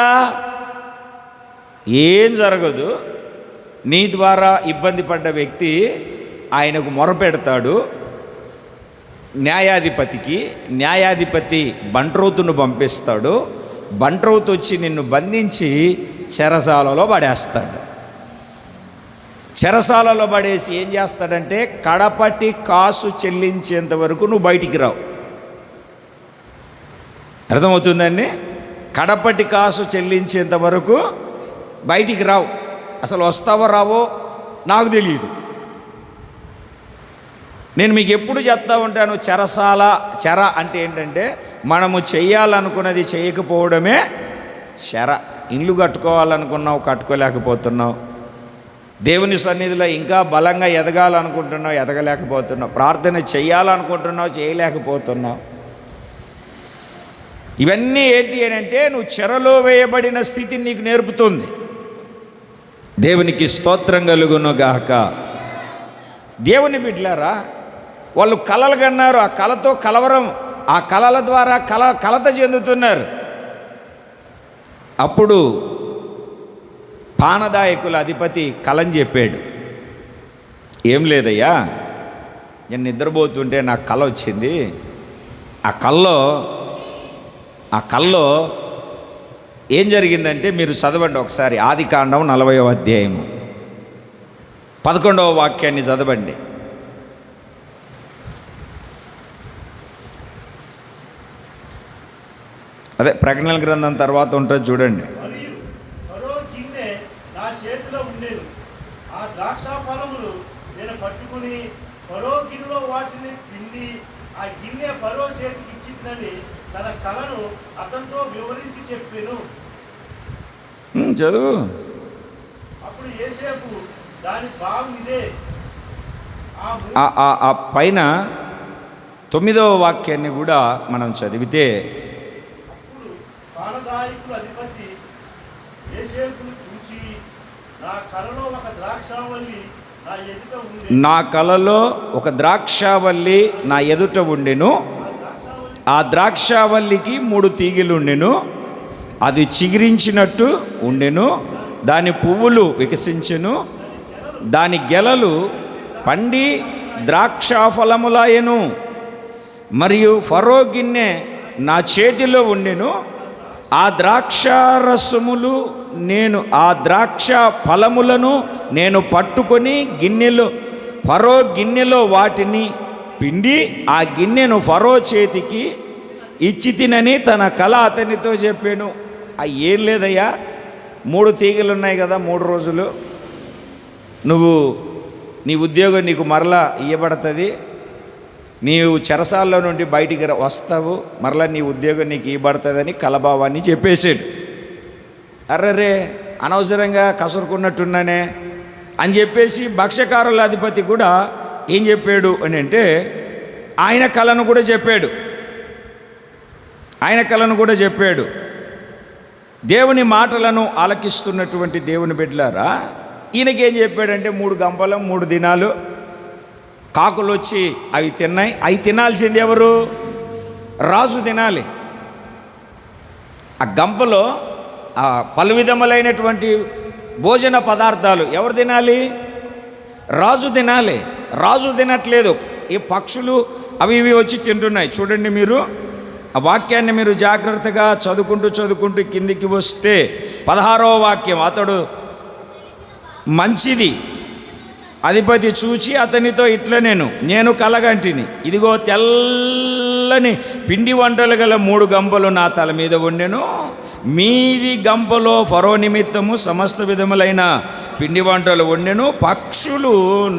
ఏం జరగదు. నీ ద్వారా ఇబ్బంది పడ్డ వ్యక్తి ఆయనకు మొరపెడతాడు న్యాయాధిపతి బంట్రౌతును పంపిస్తాడు. బంట్రౌతు వచ్చి నిన్ను బంధించి చెరసాలలో పడేస్తాడు. చెరసాలలో పడేసి ఏం చేస్తాడంటే కడపటి కాసు చెల్లించేంత వరకు నువ్వు బయటికి రావు. అర్థమవుతుందండి? కడపటి కాసు చెల్లించేంత వరకు బయటికి రావు. అసలు వస్తావో రావో నాకు తెలియదు. నేను మీకు ఎప్పుడు చెప్తా ఉంటాను, చెర అంటే ఏంటంటే మనము చెయ్యాలనుకున్నది చేయకపోవడమే చెర. ఇల్లు కట్టుకోవాలనుకున్నావు, కట్టుకోలేకపోతున్నావు. దేవుని సన్నిధిలో ఇంకా బలంగా ఎదగాలనుకుంటున్నావు, ఎదగలేకపోతున్నావు. ప్రార్థన చేయాలనుకుంటున్నావు, చేయలేకపోతున్నావు. ఇవన్నీ ఏంటి అని అంటే నువ్వు చెరలో వేయబడిన స్థితిని నీకు నేర్పుతుంది. దేవునికి స్తోత్రం కలుగును గాక. దేవుని బిడ్డలారా, వాళ్ళు కలలు కన్నారు. ఆ కలతో కలవరం, ఆ కలల ద్వారా కలత చెందుతున్నారు. అప్పుడు పానదాయకుల అధిపతి కలని చెప్పాడు. ఏం లేదయ్యా, నేను నిద్రపోతుంటే నాకు కల వచ్చింది. ఆ కల్లో ఏం జరిగిందంటే మీరు చదవండి ఒకసారి. ఆదికాండం 40వ అధ్యాయము 11వ వాక్యాన్ని చదవండి. అదే ప్రకటనల గ్రంథం తర్వాత ఉంటుంది చూడండి. చేతిలో ఉండేది ఆ ద్రాక్ష ఫలములు నేను పట్టుకుని ఫరో గిన్నెలో వాటిని పిండి ఆ గిన్నె ఫరో చేతికి ఇచ్చిందని తన కలను అతనితో వివరించి చెప్పాను. చదువు. అప్పుడు యోసేపు దాని భావం ఇదే. ఆ పైన 9వ వాక్యాన్ని కూడా మనం చదివితే, అప్పుడు పానదాయకుల అధిపతి యోసేపును చూచి నా కలలో ఒక ద్రాక్షావల్లి నా ఎదుట ఉండెను. ఆ ద్రాక్షావల్లికి 3 తీగెలుండెను. అది చిగిరించినట్టు ఉండెను. దాని పువ్వులు వికసించెను. దాని గెలలు పండి ద్రాక్షాఫలములాయెను. మరియు ఫరో గిన్నె నా చేతిలో ఉండెను. ఆ ద్రాక్షారసములు ఆ ద్రాక్ష ఫలములను నేను పట్టుకొని ఫరో గిన్నెలో వాటిని పిండి ఆ గిన్నెను ఫరో చేతికి ఇచ్చి తినని తన కల అతనితో చెప్పాను. ఏం లేదయ్యా, 3 తీగలు ఉన్నాయి కదా, 3 రోజులు నీ ఉద్యోగం నీకు మరలా ఇవ్వబడుతుంది. నీవు చెరసాల్లో నుండి బయటికి వస్తావు, మరలా నీ ఉద్యోగం నీకు ఇవ్వబడుతుందని కలభావాన్ని చెప్పేశాడు. అర్రరే, అనవసరంగా కసురుకున్నట్టున్నానే అని చెప్పేసి భక్ష్యకారుల అధిపతి కూడా ఏం చెప్పాడు అని అంటే ఆయన కళను కూడా చెప్పాడు. దేవుని మాటలను ఆలకిస్తున్నటువంటి దేవుని బిడ్డలారా, ఈయనకేం చెప్పాడంటే 3 గంపలు 3 దినాలు కాకులు వచ్చి అవి తిన్నాయి. అవి తినాల్సింది ఎవరు? రాజు తినాలి. ఆ గంపలో పలు విధములైనటువంటి భోజన పదార్థాలు ఎవరు తినాలి? రాజు తినాలి. రాజు తినట్లేదు, ఈ పక్షులు అవి ఇవి వచ్చి తింటున్నాయి. చూడండి, మీరు ఆ వాక్యాన్ని మీరు జాగ్రత్తగా చదువుకుంటూ కిందికి వస్తే 16వ వాక్యం. అతడు మంచిది అధిపతి చూచి అతనితో ఇట్లా నేను కలగంటిని, ఇదిగో తెల్లని పిండి వంటలు గల 3 గంపలు నా తల మీద ఉండెను. మీది గంపలో ఫరో నిమిత్తము సమస్త విధములైన పిండి వంటలు ఉండెను. పక్షులు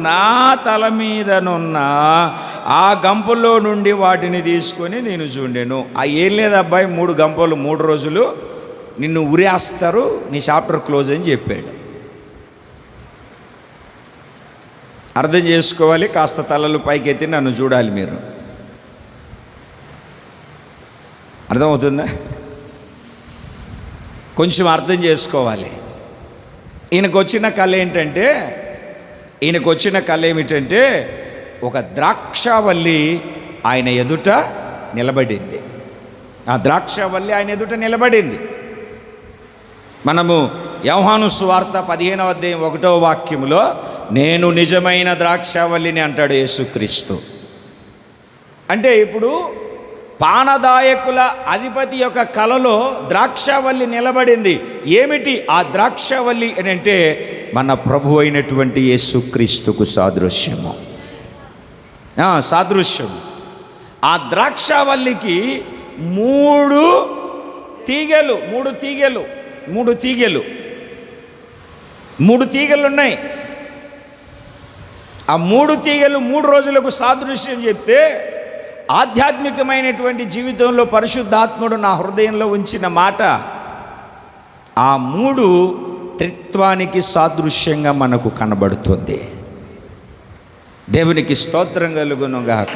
నా తల మీదనున్న ఆ గంపలో నుండి వాటిని తీసుకొని నేను చూడెను. ఏం లేదు అబ్బాయి, 3 గంపలు 3 రోజులు నిన్ను ఉరేస్తారు, నీ చాప్టర్ క్లోజ్ అని చెప్పాడు. అర్థం చేసుకోవాలి. కాస్త తలలు పైకెత్తి నన్ను చూడాలి మీరు. అర్థమవుతుందా? కొంచెం అర్థం చేసుకోవాలి. ఈయనకు వచ్చిన కళ ఏమిటంటే ఒక ద్రాక్షావల్లి ఆయన ఎదుట నిలబడింది. ఆ ద్రాక్షావల్లి ఆయన ఎదుట నిలబడింది. మనము యోహాను సువార్త 15వ అధ్యాయం 1వ వాక్యములో నేను నిజమైన ద్రాక్షావల్లిని అంటాడు యేసుక్రీస్తు. అంటే ఇప్పుడు పానదాయకుల అధిపతి యొక్క కలలో ద్రాక్షావల్లి నిలబడింది. ఏమిటి ఆ ద్రాక్షావల్లి అని అంటే మన ప్రభు అయినటువంటి యేసుక్రీస్తుకు సాదృశ్యము. ఆ ద్రాక్షావల్లికి 3 తీగలు ఉన్నాయి. ఆ 3 తీగలు 3 రోజులకు సాదృశ్యం చెప్తే, ఆధ్యాత్మికమైనటువంటి జీవితంలో పరిశుద్ధాత్ముడు నా హృదయంలో ఉంచిన మాట, ఆ 3 త్రిత్వానికి సాదృశ్యంగా మనకు కనబడుతుంది. దేవునికి స్తోత్రం కలుగును గాక.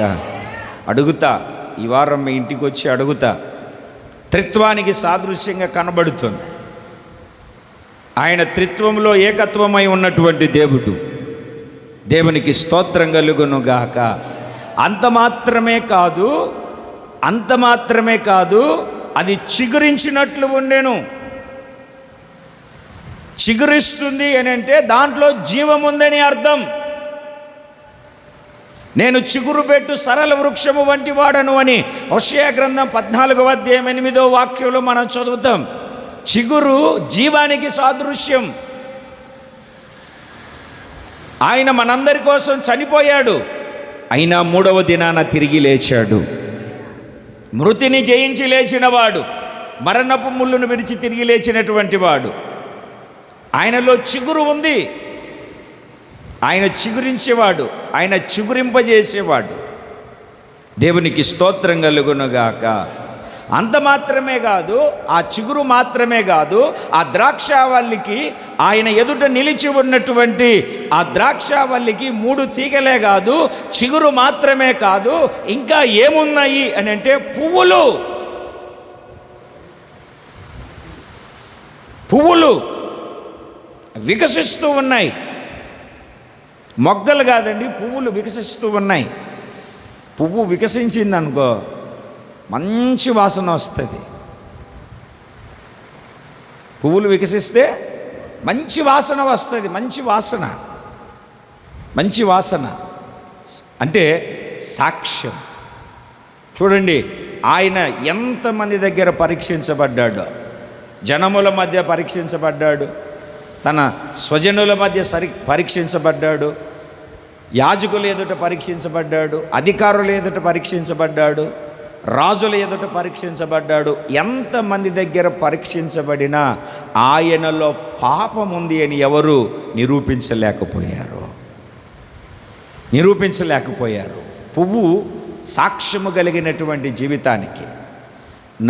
అడుగుతా, ఈ వారం మీ ఇంటికి వచ్చి అడుగుతా, త్రిత్వానికి సాదృశ్యంగా కనబడుతుంది. ఆయన త్రిత్వంలో ఏకత్వమై ఉన్నటువంటి దేవుడు. దేవునికి స్తోత్రం కలుగును గాక. అంత మాత్రమే కాదు, అది చిగురించినట్లు ఉండెను. చిగురిస్తుంది అని అంటే దాంట్లో జీవం ఉందని అర్థం. నేను చిగురు పెట్టు సరళ వృక్షము వంటి వాడను అని హోషేయ గ్రంథం 14వ అధ్యాయం 8వ వాక్యంలో మనం చదువుతాం. చిగురు జీవానికి సాదృశ్యం. ఆయన మనందరి కోసం చనిపోయాడు, అయినా 3వ దినాన తిరిగి లేచాడు. మృతిని జయించి లేచినవాడు, మరణపు ముళ్ళును విడిచి తిరిగి లేచినటువంటి వాడు. ఆయనలో చిగురు ఉంది. ఆయన చిగురించేవాడు, ఆయన చిగురింపజేసేవాడు. దేవునికి స్తోత్రం కలుగునుగాక. అంత మాత్రమే కాదు, ఆ చిగురు మాత్రమే కాదు, ఆ ద్రాక్షావల్లికి, ఆయన ఎదుట నిలిచి ఉన్నటువంటి ఆ ద్రాక్షావల్లికి 3 తీగలే కాదు, చిగురు మాత్రమే కాదు, ఇంకా ఏమున్నాయి అని అంటే పువ్వులు వికసిస్తూ ఉన్నాయి. మొగ్గలు కాదండి, పువ్వులు వికసిస్తూ ఉన్నాయి. పువ్వు వికసించిందనుకో మంచి వాసన వస్తుంది. పువ్వులు వికసిస్తే మంచి వాసన వస్తుంది. మంచి వాసన అంటే సాక్ష్యం. చూడండి, ఆయన ఎంతమంది దగ్గర పరీక్షించబడ్డాడో. జనముల మధ్య పరీక్షించబడ్డాడు, తన స్వజనుల మధ్య పరీక్షించబడ్డాడు, యాజకుల ఎదుట పరీక్షించబడ్డాడు, అధికారుల ఎదుట పరీక్షించబడ్డాడు, రాజుల ఎదుట పరీక్షించబడ్డాడు. ఎంతమంది దగ్గర పరీక్షించబడినా ఆయనలో పాపం ఉంది అని ఎవరు నిరూపించలేకపోయారు. పువ్వు సాక్ష్యము కలిగినటువంటి జీవితానికి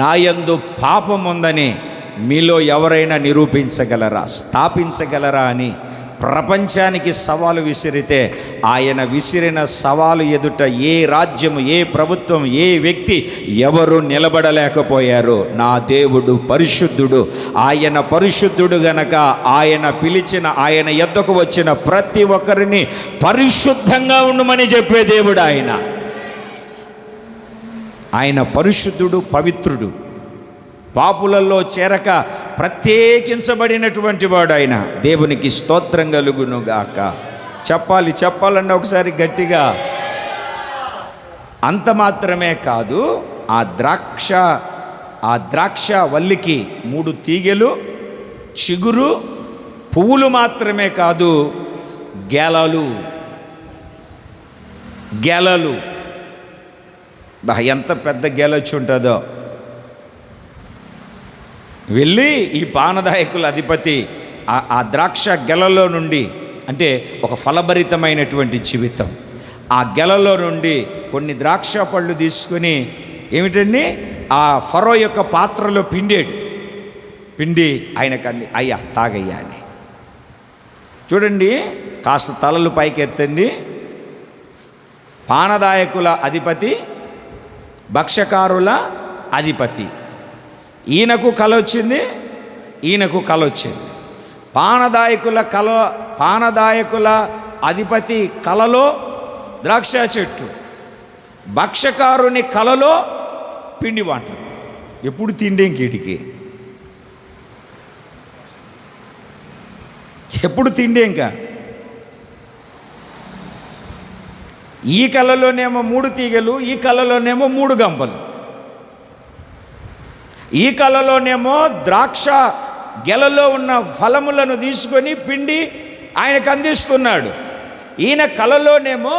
నాయందు పాపం ఉందని మీలో ఎవరైనా నిరూపించగలరా, స్థాపించగలరా అని ప్రపంచానికి సవాలు విసిరితే, ఆయన విసిరిన సవాలు ఎదుట ఏ రాజ్యము, ఏ ప్రభుత్వం, ఏ వ్యక్తి ఎవరు నిలబడలేకపోయారు. నా దేవుడు పరిశుద్ధుడు. ఆయన పరిశుద్ధుడు గనక ఆయన పిలిచిన, ఆయన యొద్దకు వచ్చిన ప్రతి ఒక్కరిని పరిశుద్ధంగా ఉండమని చెప్పే దేవుడు ఆయన పరిశుద్ధుడు, పవిత్రుడు, పాపులలో చేరక ప్రత్యేకించబడినటువంటి వాడు ఆయన. దేవునికి స్తోత్రం కలుగునుగాక. చెప్పాలంటే ఒకసారి గట్టిగా. అంత మాత్రమే కాదు, ఆ ద్రాక్ష వల్లికి 3 తీగలు, చిగురు, పువ్వులు మాత్రమే కాదు, గెలలు. ఎంత పెద్ద గెలొచ్చి ఉంటుందో. వెళ్ళి ఈ పానదాయకుల అధిపతి ఆ ద్రాక్ష గెలలో నుండి, అంటే ఒక ఫలభరితమైనటువంటి జీవితం, ఆ గెలలో నుండి కొన్ని ద్రాక్ష పళ్ళు తీసుకుని ఏమిటండి ఆ ఫరో యొక్క పాత్రలో పిండి ఆయనకు అంది. అయ్యా తాగయ్యా అని. చూడండి, కాస్త తలలు పైకెత్తండి. పానదాయకుల అధిపతి, భక్ష్యకారుల అధిపతి. ఈయనకు కల వచ్చింది. పానదాయకుల అధిపతి కలలో ద్రాక్ష చెట్టు, భక్ష్యకారుని కలలో పిండి వంట. ఎప్పుడు తిండే ఇంకీటికి, ఎప్పుడు తిండే ఇంకా. ఈ కళ్ళలోనేమో 3 తీగలు, ఈ కళ్ళలోనేమో 3 గంపలు. ఈ కళ్ళలోనేమో ద్రాక్ష గెలలో ఉన్న ఫలములను తీసుకొని పిండి ఆయనకు అందిస్తున్నాడు. ఈయన కళ్ళలోనేమో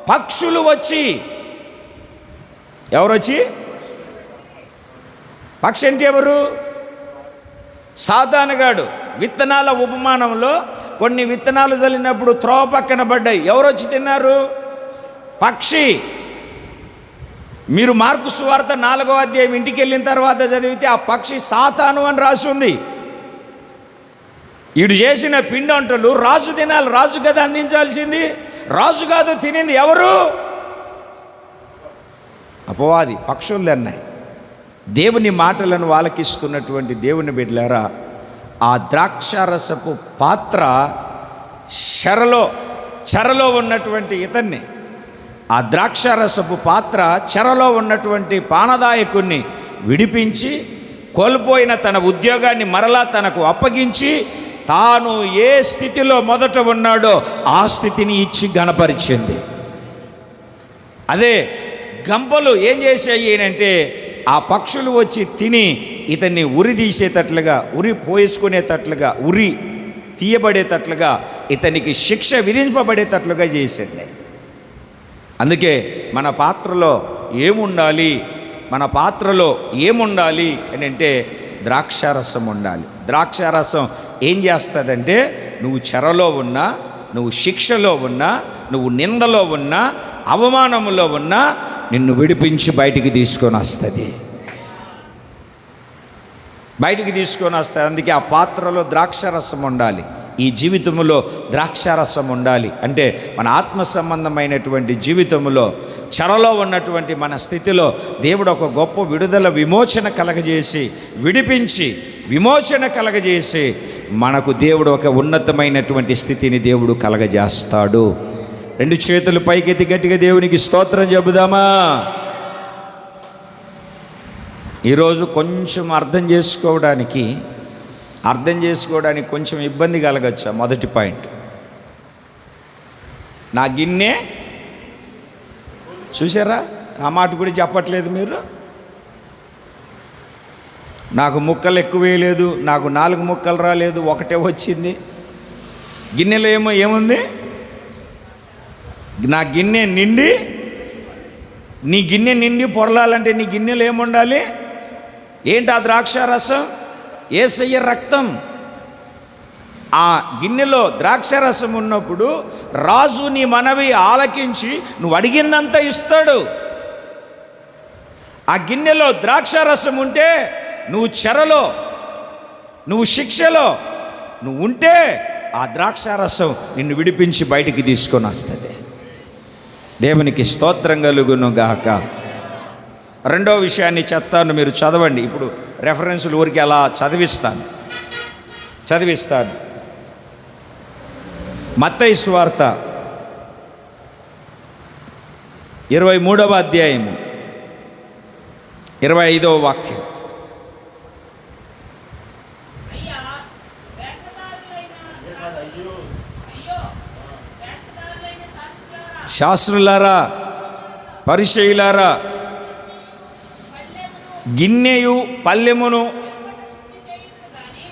పక్షులు వచ్చి, ఎవరొచ్చి, పక్షి అంటే ఎవరు? సాతానుగాడు విత్తనాల ఉపమానంలో కొన్ని విత్తనాలు చల్లినప్పుడు త్రోవ పక్కన పడ్డాయి. ఎవరు వచ్చి తిన్నారు? పక్షి. మీరు మార్కు సువార్త 4వ అధ్యాయం ఇంటికి వెళ్ళిన తర్వాత చదివితే ఆ పక్షి సాతాను అని రాసి ఉంది. వీడు చేసిన పిండి వంటలు రాజు తినాలి, రాజు కదా అందించాల్సింది, రాజు కాదు తినింది ఎవరు? అపవాది. పక్షులు తిన్నాయి. దేవుని మాటలను ఆలకిస్తున్నటువంటి దేవుని బిడ్డలారా, ఆ ద్రాక్షారసపు పాత్ర చెరలో ఉన్నటువంటి ఇతన్ని, ఆ ద్రాక్షారసపు పాత్ర చెరలో ఉన్నటువంటి పానదాయకుణ్ణి విడిపించి, కోల్పోయిన తన ఉద్యోగాన్ని మరలా తనకు అప్పగించి, తాను ఏ స్థితిలో మొదట ఉన్నాడో ఆ స్థితిని ఇచ్చి గణపరిచింది. అదే గంపలు ఏం చేసాయి అంటే, ఆ పక్షులు వచ్చి తిని ఇతన్ని ఉరి తీసేటట్లుగా, ఉరి పోయించుకునేటట్లుగా, ఉరి తీయబడేటట్లుగా, ఇతనికి శిక్ష విధింపబడేటట్లుగా చేసింది. అందుకే మన పాత్రలో ఏముండాలి, మన పాత్రలో ఏముండాలి అని అంటే ద్రాక్షారసం ఉండాలి. ద్రాక్షారసం ఏం చేస్తుందంటే, నువ్వు చెరలో ఉన్నా, నువ్వు శిక్షలో ఉన్నా, నువ్వు నిందలో ఉన్నా, అవమానంలో ఉన్నా నిన్ను విడిపించి బయటికి తీసుకొని వస్తుంది. బయటికి తీసుకొని వస్తుంది. అందుకే ఆ పాత్రలో ద్రాక్షారసం ఉండాలి. ఈ జీవితంలో ద్రాక్షారసం ఉండాలి. అంటే మన ఆత్మ సంబంధమైనటువంటి జీవితంలో చెరలో ఉన్నటువంటి మన స్థితిలో దేవుడు ఒక గొప్ప విడుదల, విమోచన కలగజేసి, విడిపించి విమోచన కలగజేసి మనకు దేవుడు ఒక ఉన్నతమైనటువంటి స్థితిని దేవుడు కలగజేస్తాడు. 2 చేతులు పైకెత్తి గట్టిగా దేవునికి స్తోత్రం చెబుదామా? ఈరోజు కొంచెం అర్థం చేసుకోవడానికి కొంచెం ఇబ్బంది కలగచ్చు. మొదటి పాయింట్, నా గిన్నె చూసారా? ఆ మాట కూడా చెప్పట్లేదు మీరు. నాకు ముక్కలు ఎక్కువ వేయలేదు, నాకు 4 ముక్కలు రాలేదు, ఒకటే వచ్చింది. గిన్నెలో ఏముంది? నా గిన్నె నిండి, నీ గిన్నె నిండి పొరలాలంటే నీ గిన్నెలో ఏముండాలి? ఏంటి ఆ ద్రాక్షారసం? యేసయ్య రక్తం. ఆ గిన్నెలో ద్రాక్షారసం ఉన్నప్పుడు రాజు నీ మనవి ఆలకించి నువ్వు అడిగిందంతా ఇస్తాడు. ఆ గిన్నెలో ద్రాక్షారసం ఉంటే, నువ్వు చెరలో, నువ్వు శిక్షలో నువ్వు ఉంటే ఆ ద్రాక్షారసం నిన్ను విడిపించి బయటికి తీసుకొని వస్తుంది. దేవునికి స్తోత్రం కలుగును గాక. 2వ విషయాన్ని చెప్తాను, మీరు చదవండి. ఇప్పుడు రెఫరెన్సులు ఊరికి అలా చదివిస్తాను. మత్తయి సువార్త 23వ అధ్యాయము 25వ వాక్యం. శాస్త్రులారా, పరిసయ్యులారా, గిన్నెయు పల్లెమును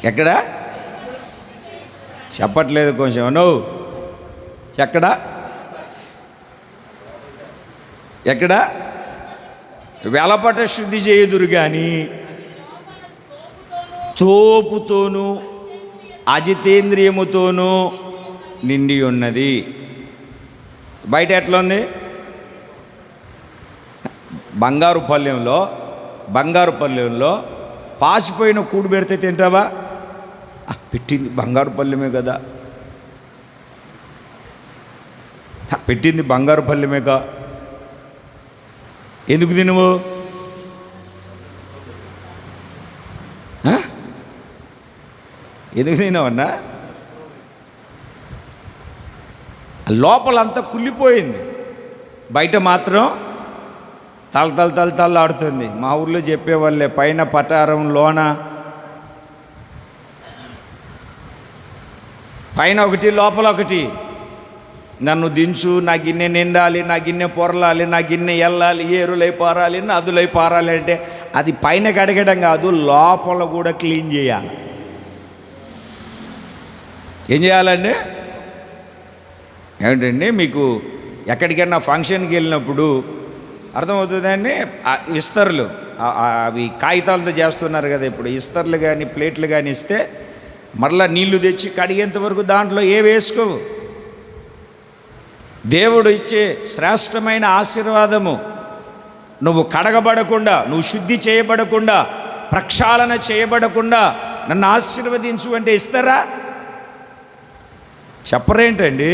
ఎక్కడ చెప్పట్లేదు కొంచెం నువ్వు ఎక్కడ వెలపట శుద్ధి చేయుదురు కానీ తోపుతోనూ అజితేంద్రియముతోనూ నిండి ఉన్నది. బయట ఎట్లా ఉంది? బంగారు పళ్ళెంలో పాసిపోయిన కూడు పెడితే తింటావా? పెట్టింది బంగారు పళ్ళెమే కదా, పెట్టింది బంగారు పళ్ళెమేగా, ఎందుకు తినవు? ఎందుకు తినవన్నా? లోపలంతా కుళ్ళిపోయింది, బయట మాత్రం తల ఆడుతుంది. మా ఊర్లో చెప్పేవాళ్ళే, పైన పటారం పైన ఒకటి లోపల ఒకటి. నన్ను దించు, నా గిన్నె నిండాలి, నా గిన్నె పొరలాలి, నా గిన్నె ఎల్లాలి, ఏరులై పారాలి, నదులై పారాలి అంటే అది పైన కడగడం కాదు, లోపల కూడా క్లీన్ చేయాలి. ఏం చేయాలండి? ఏమిటండి, మీకు ఎక్కడికైనా ఫంక్షన్కి వెళ్ళినప్పుడు అర్థమవుతుందండి, ఇస్తర్లు అవి కాగితాలతో చేస్తున్నారు కదా ఇప్పుడు, ఇస్తర్లు కానీ ప్లేట్లు కానీ ఇస్తే మరలా నీళ్లు తెచ్చి కడిగేంత వరకు దాంట్లో ఏ వేసుకోవు. దేవుడు ఇచ్చే శ్రేష్టమైన ఆశీర్వాదము నువ్వు కడగబడకుండా, నువ్వు శుద్ధి చేయబడకుండా, ప్రక్షాళన చేయబడకుండా నన్ను ఆశీర్వదించు అంటే ఇస్తారా? చెప్పరేంటండి?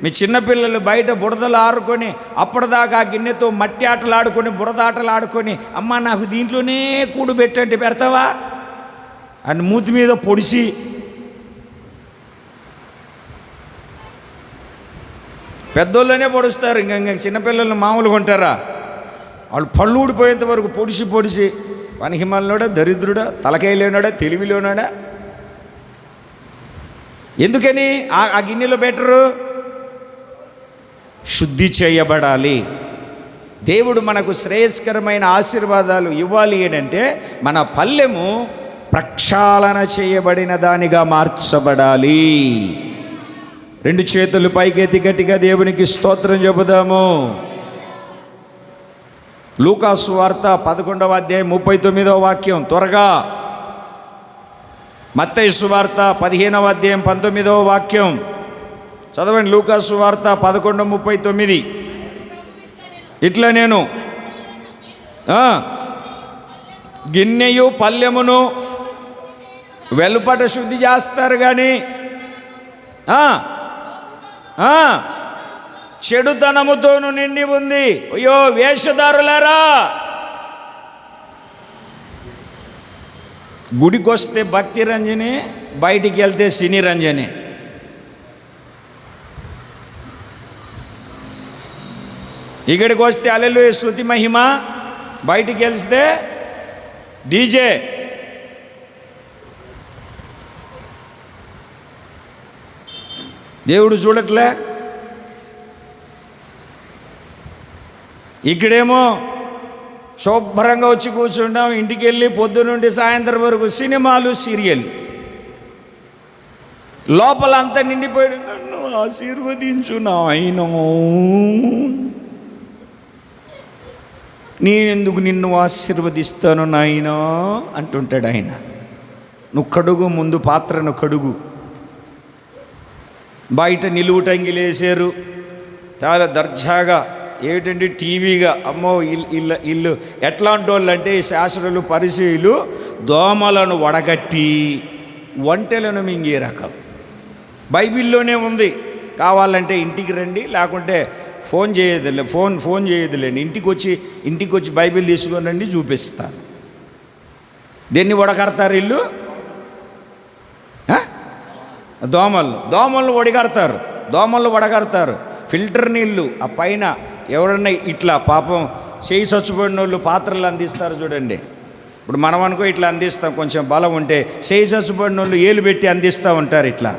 మీ చిన్నపిల్లలు బయట బురదలు ఆడుకొని అప్పటిదాకా ఆ గిన్నెతో మట్టి ఆటలు ఆడుకొని, బురద ఆటలు ఆడుకొని, అమ్మ నాకు దీంట్లోనే కూడు పెట్టంటే పెడతావా అని మూతి మీద పొడిసి, పెద్దోళ్ళనే పొడుస్తారు. ఇంకా చిన్నపిల్లలు మామూలుగా ఉంటారా? వాళ్ళు పళ్ళు ఊడిపోయేంత వరకు పొడిసి పనిహిమాలనోడా, దరిద్రుడా, తలకాయలోనాడా, తెలివిలోనాడా? ఎందుకని ఆ గిన్నెలో బెటరు? శుద్ధి చేయబడాలి. దేవుడు మనకు శ్రేయస్కరమైన ఆశీర్వాదాలు ఇవ్వాలి ఏంటంటే మన పల్లెము ప్రక్షాళన చేయబడిన దానిగా మార్చబడాలి. రెండు చేతులు పైకెత్తి గట్టిగా దేవునికి స్తోత్రం చెబుదాము. లూకాసు వార్త 11వ అధ్యాయం 39వ వాక్యం త్వరగా. మత్తయి సువార్త 15వ అధ్యాయం 19వ వాక్యం చదవండి. లూకాసు వార్త 11:39. ఇట్లా నేను గిన్నెయు పల్లెమును వెలుపట శుద్ధి చేస్తారు కానీ చెడుతనముతోను నిండి ఉంది. అయ్యో వేషధారులారా, గుడికి వస్తే భక్తి రంజని, బయటికి వెళ్తే సినీ రంజని. ఇక్కడికి వస్తే హల్లెలూయా స్తుతి మహిమ, బయటికి వెళ్తే డీజే. దేవుడు చూడట్లే. ఇక్కడేమో శుభ్రంగా వచ్చి కూర్చుంటాం, ఇంటికి వెళ్ళి పొద్దునుండి సాయంత్రం వరకు సినిమాలు, సీరియల్, లోపల అంతా నిండిపోయాడు. నన్ను ఆశీర్వదించు నాయనా, నేనెందుకు నిన్ను ఆశీర్వదిస్తాను నాయనా అంటుంటాడు ఆయన. నువ్వు కడుగు, ముందు పాత్రను కడుగు. బయట నిలువుటంగిలేసారు చాలా దర్జాగా. ఏమిటంటే టీవీగా. అమ్మో ఇల్లు ఎట్లాంటి వాళ్ళు అంటే శాస్త్రులు, పరిచయులు దోమలను వడగట్టి వంటలను మింగే రకం. బైబిల్లోనే ఉంది. కావాలంటే ఇంటికి రండి, లేకుంటే ఫోన్ చేయదులేండి. ఇంటికి వచ్చి బైబిల్ తీసుకొని రండి, చూపిస్తాను. దేన్ని వడగడతారు? ఇల్లు దోమలను వడగడతారు. ఫిల్టర్ నీళ్ళు ఆ పైన ఎవరన్నా ఇట్లా పాపం చేయి చచ్చిపోయిన వాళ్ళు పాత్రలు అందిస్తారు చూడండి. ఇప్పుడు మనం అనుకో ఇట్లా అందిస్తాం, కొంచెం బలం ఉంటే. చేయి చచ్చిపోయిన వాళ్ళు ఏలు పెట్టి అందిస్తూ ఉంటారు. ఇట్లా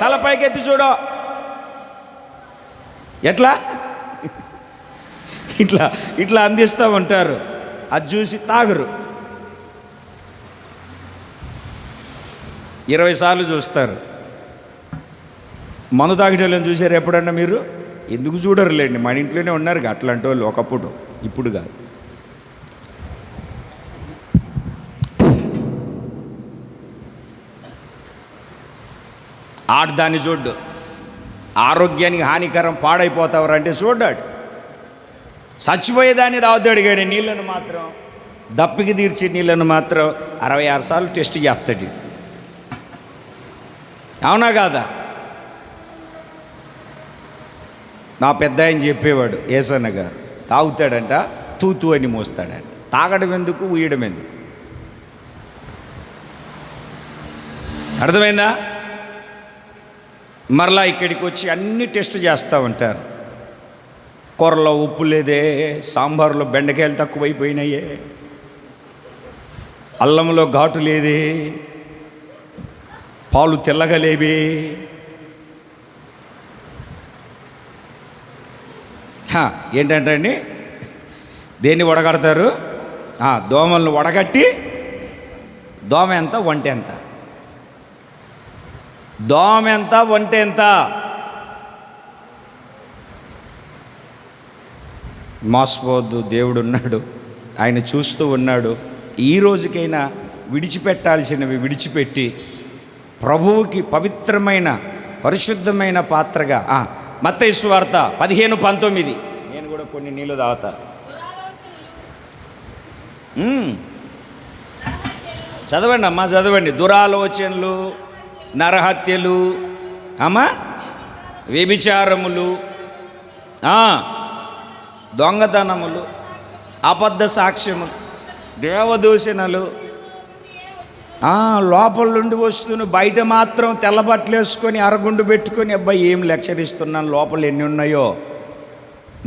తల పైకెత్తి చూడో, ఎట్లా ఇట్లా అందిస్తూ ఉంటారు. అది చూసి తాగరు. 20 సార్లు చూస్తారు. మందు తాగేటోళ్ళని చూసారు ఎప్పుడన్నా మీరు? ఎందుకు చూడరులేండి, మన ఇంట్లోనే ఉన్నారు అట్లాంటి వాళ్ళు ఒకప్పుడు, ఇప్పుడు కాదు. ఆడదాన్ని చూడ్డు, ఆరోగ్యానికి హానికరం, పాడైపోతావరంటే చూడ్డాడు. చచ్చిపోయేదాన్ని తాగుతాడు కానీ నీళ్ళను మాత్రం, దప్పికి తీర్చే నీళ్ళను మాత్రం 66 సార్లు టెస్ట్ చేస్తాడు. అవునా కాదా? నా పెద్ద ఆయన చెప్పేవాడు, ఏసన్న గారు, తాగుతాడంట తూతూ అని మోస్తాడంట. తాగడం ఎందుకు, ఊయడం ఎందుకు? అర్థమైందా? మరలా ఇక్కడికి వచ్చి అన్ని టెస్ట్ చేస్తూ ఉంటారు. కూరలో ఉప్పు లేదే, సాంబార్లో బెండకాయలు తక్కువైపోయినాయే, అల్లంలో ఘాటు లేదే, పాలు తెల్లగా లేవే. ఏంటంటే అండి, దేన్ని వడగడతారు? దోమలను వడగట్టి, దోమ ఎంత వంట ఎంత, దోమ ఎంత వంట ఎంత. మోసపోవద్దు, దేవుడు ఉన్నాడు, ఆయన చూస్తూ ఉన్నాడు. ఈ రోజుకైనా విడిచిపెట్టాల్సినవి విడిచిపెట్టి ప్రభువుకి పవిత్రమైన పరిశుద్ధమైన పాత్రగా మత్తయి సువార్త 15:19. నేను కూడా కొన్ని నీళ్ళు తాగుతా. చదవండి అమ్మా, చదవండి. దురాలోచనలు, నరహత్యలు, వ్యభిచారములు, దొంగతనములు, అబద్ధ సాక్ష్యములు, దేవదూషణలు, లోపల నుండి వస్తున్న బయట మాత్రం తెల్లబట్టలు వేసుకొని అరగుండు పెట్టుకొని అబ్బాయి ఏం లెక్చర్ ఇస్తున్నాను, లోపల ఎన్ని ఉన్నాయో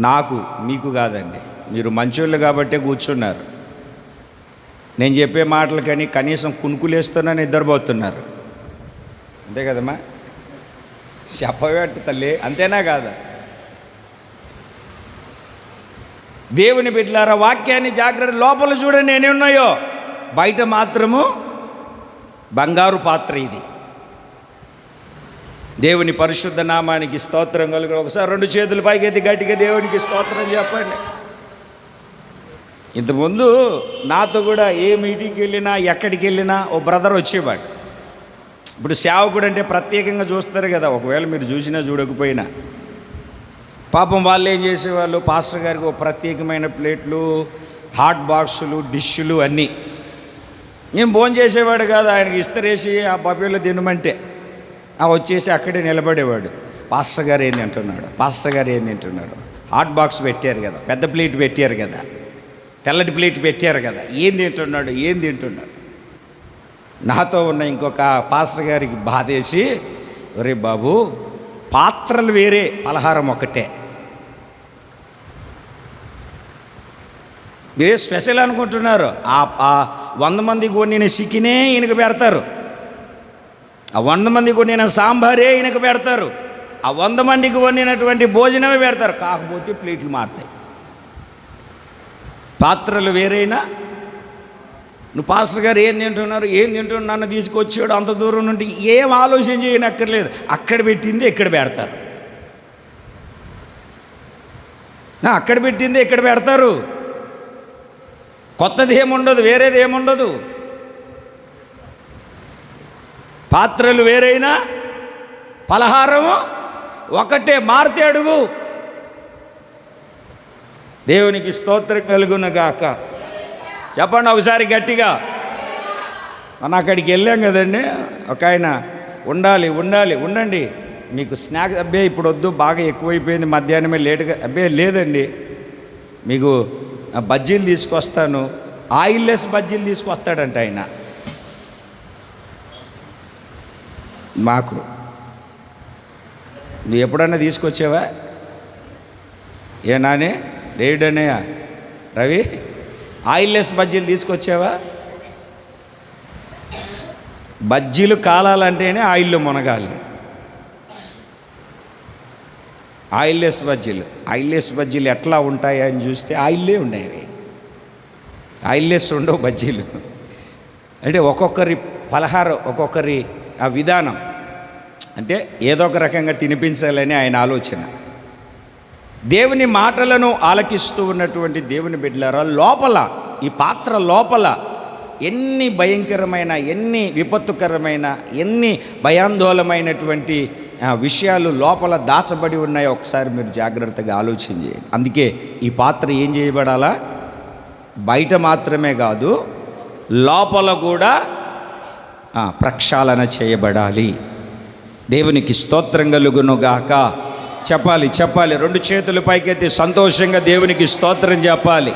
నాకు మీకు కాదండి. మీరు మంచోళ్ళు కాబట్టే కూర్చున్నారు. నేను చెప్పే మాటలు కానీ కనీసం కునుకులేస్తున్నా నిద్రపోతున్నారు. అంతే కదమ్మా, చెప్పవేట్టు తల్లి, అంతేనా కాదా? దేవుని బిడ్డలారా, వాక్యాన్ని జాగ్రత్త. లోపల చూడండి ఎన్ని ఉన్నాయో, బయట మాత్రము బంగారు పాత్ర. ఇది దేవుని పరిశుద్ధ నామానికి స్తోత్రం కలుగు. ఒకసారి 2 చేతులు పైకెత్తి గట్టిగా దేవునికి స్తోత్రం చెప్పండి. ఇంతకుముందు నాతో కూడా ఏ మీటింగ్కి వెళ్ళినా ఎక్కడికి వెళ్ళినా ఓ బ్రదర్ వచ్చేవాడు. ఇప్పుడు సేవకుడు అంటే ప్రత్యేకంగా చూస్తారు కదా, ఒకవేళ మీరు చూసినా చూడకపోయినా. పాపం వాళ్ళు ఏం చేసేవాళ్ళు, పాస్టర్ గారికి ఓ ప్రత్యేకమైన ప్లేట్లు, హాట్ బాక్సులు, డిష్లు అన్నీ. నేను భోజనం చేసేవాడు కాదు, ఆయనకి ఇస్తరేసి ఆ బఫేలో తినమంటే వచ్చేసి అక్కడే నిలబడేవాడు. పాస్టర్ గారు ఏం తింటున్నాడు, పాస్టర్ గారు ఏం తింటున్నాడు, హాట్ బాక్స్ పెట్టారు కదా, పెద్ద ప్లేట్ పెట్టారు కదా, తెల్లటి ప్లేట్ పెట్టారు కదా, ఏం తింటున్నాడు, ఏం తింటున్నాడు. నాతో ఉన్న ఇంకొక పాస్టర్ గారికి బాధేసి, ఒరే బాబు, పాత్రలు వేరే, పలహారం ఒకటే. మీరే స్పెషల్ అనుకుంటున్నారు. ఆ 100 మందికి వండిన చికెనే ఈయనకు పెడతారు, ఆ 100 మందికి వండిన సాంబారే ఈయనకు పెడతారు, ఆ 100 మందికి వండినటువంటి భోజనమే పెడతారు. కాకపోతే ప్లేట్లు మారుతాయి, పాత్రలు వేరైనా. నువ్వు పాస్టర్ గారు ఏం తింటున్నారు, ఏం తింటున్నారు, నన్ను తీసుకొచ్చాడు అంత దూరం నుండి, ఏం ఆలోచన చేయనక్కర్లేదు, అక్కడ పెట్టింది ఇక్కడ పెడతారు, అక్కడ పెట్టింది ఇక్కడ పెడతారు. కొత్తది ఏముండదు, వేరేది ఏముండదు. పాత్రలు వేరైనా పలహారము ఒకటే, మారితే అడుగు. దేవునికి స్తోత్రం కలుగునగాక. చెప్పండి ఒకసారి గట్టిగా. మనం అక్కడికి వెళ్ళాం కదండి, ఒక ఆయన ఉండండి మీకు స్నాక్స్, అబ్బే ఇప్పుడు వద్దు, బాగా ఎక్కువైపోయింది, మధ్యాహ్నమే లేటుగా, అబ్బే లేదండి మీకు బజ్జీలు తీసుకొస్తాను, ఆయిల్లెస్ బజ్జీలు తీసుకొస్తాడంట ఆయన మాకు. నువ్వు ఎప్పుడన్నా తీసుకొచ్చావా? ఏ నానే, డేవిడ్ అన్నయ్య, రవి, ఆయిల్లెస్ బజ్జీలు తీసుకొచ్చావా? బజ్జీలు కాలాలంటేనే ఆయిల్లో మునగాలి. ఆయిల్లెస్ బజ్జీలు ఎట్లా ఉంటాయి అని చూస్తే ఆయిల్లే ఉండేవి, ఆయిల్లెస్ ఉండవు బజ్జీలు. అంటే ఒక్కొక్కరి పలహారం, ఒక్కొక్కరి ఆ విధానం, అంటే ఏదో ఒక రకంగా తినిపించాలని ఆయన ఆలోచన. దేవుని మాటలను ఆలకిస్తూ ఉన్నటువంటి దేవుని బిడ్డలారా, లోపల ఈ పాత్ర లోపల ఎన్ని భయంకరమైన, ఎన్ని విపత్తుకరమైన, ఎన్ని భయాందోళనమైనటువంటి విషయాలు లోపల దాచబడి ఉన్నాయో ఒకసారి మీరు జాగ్రత్తగా ఆలోచన చేయండి. అందుకే ఈ పాత్ర ఏం చేయబడాలా? బయట మాత్రమే కాదు, లోపల కూడా ప్రక్షాళన చేయబడాలి. దేవునికి స్తోత్రం కలుగునుగాక. చెప్పాలి 2 చేతులు పైకెత్తి సంతోషంగా దేవునికి స్తోత్రం చెప్పాలి.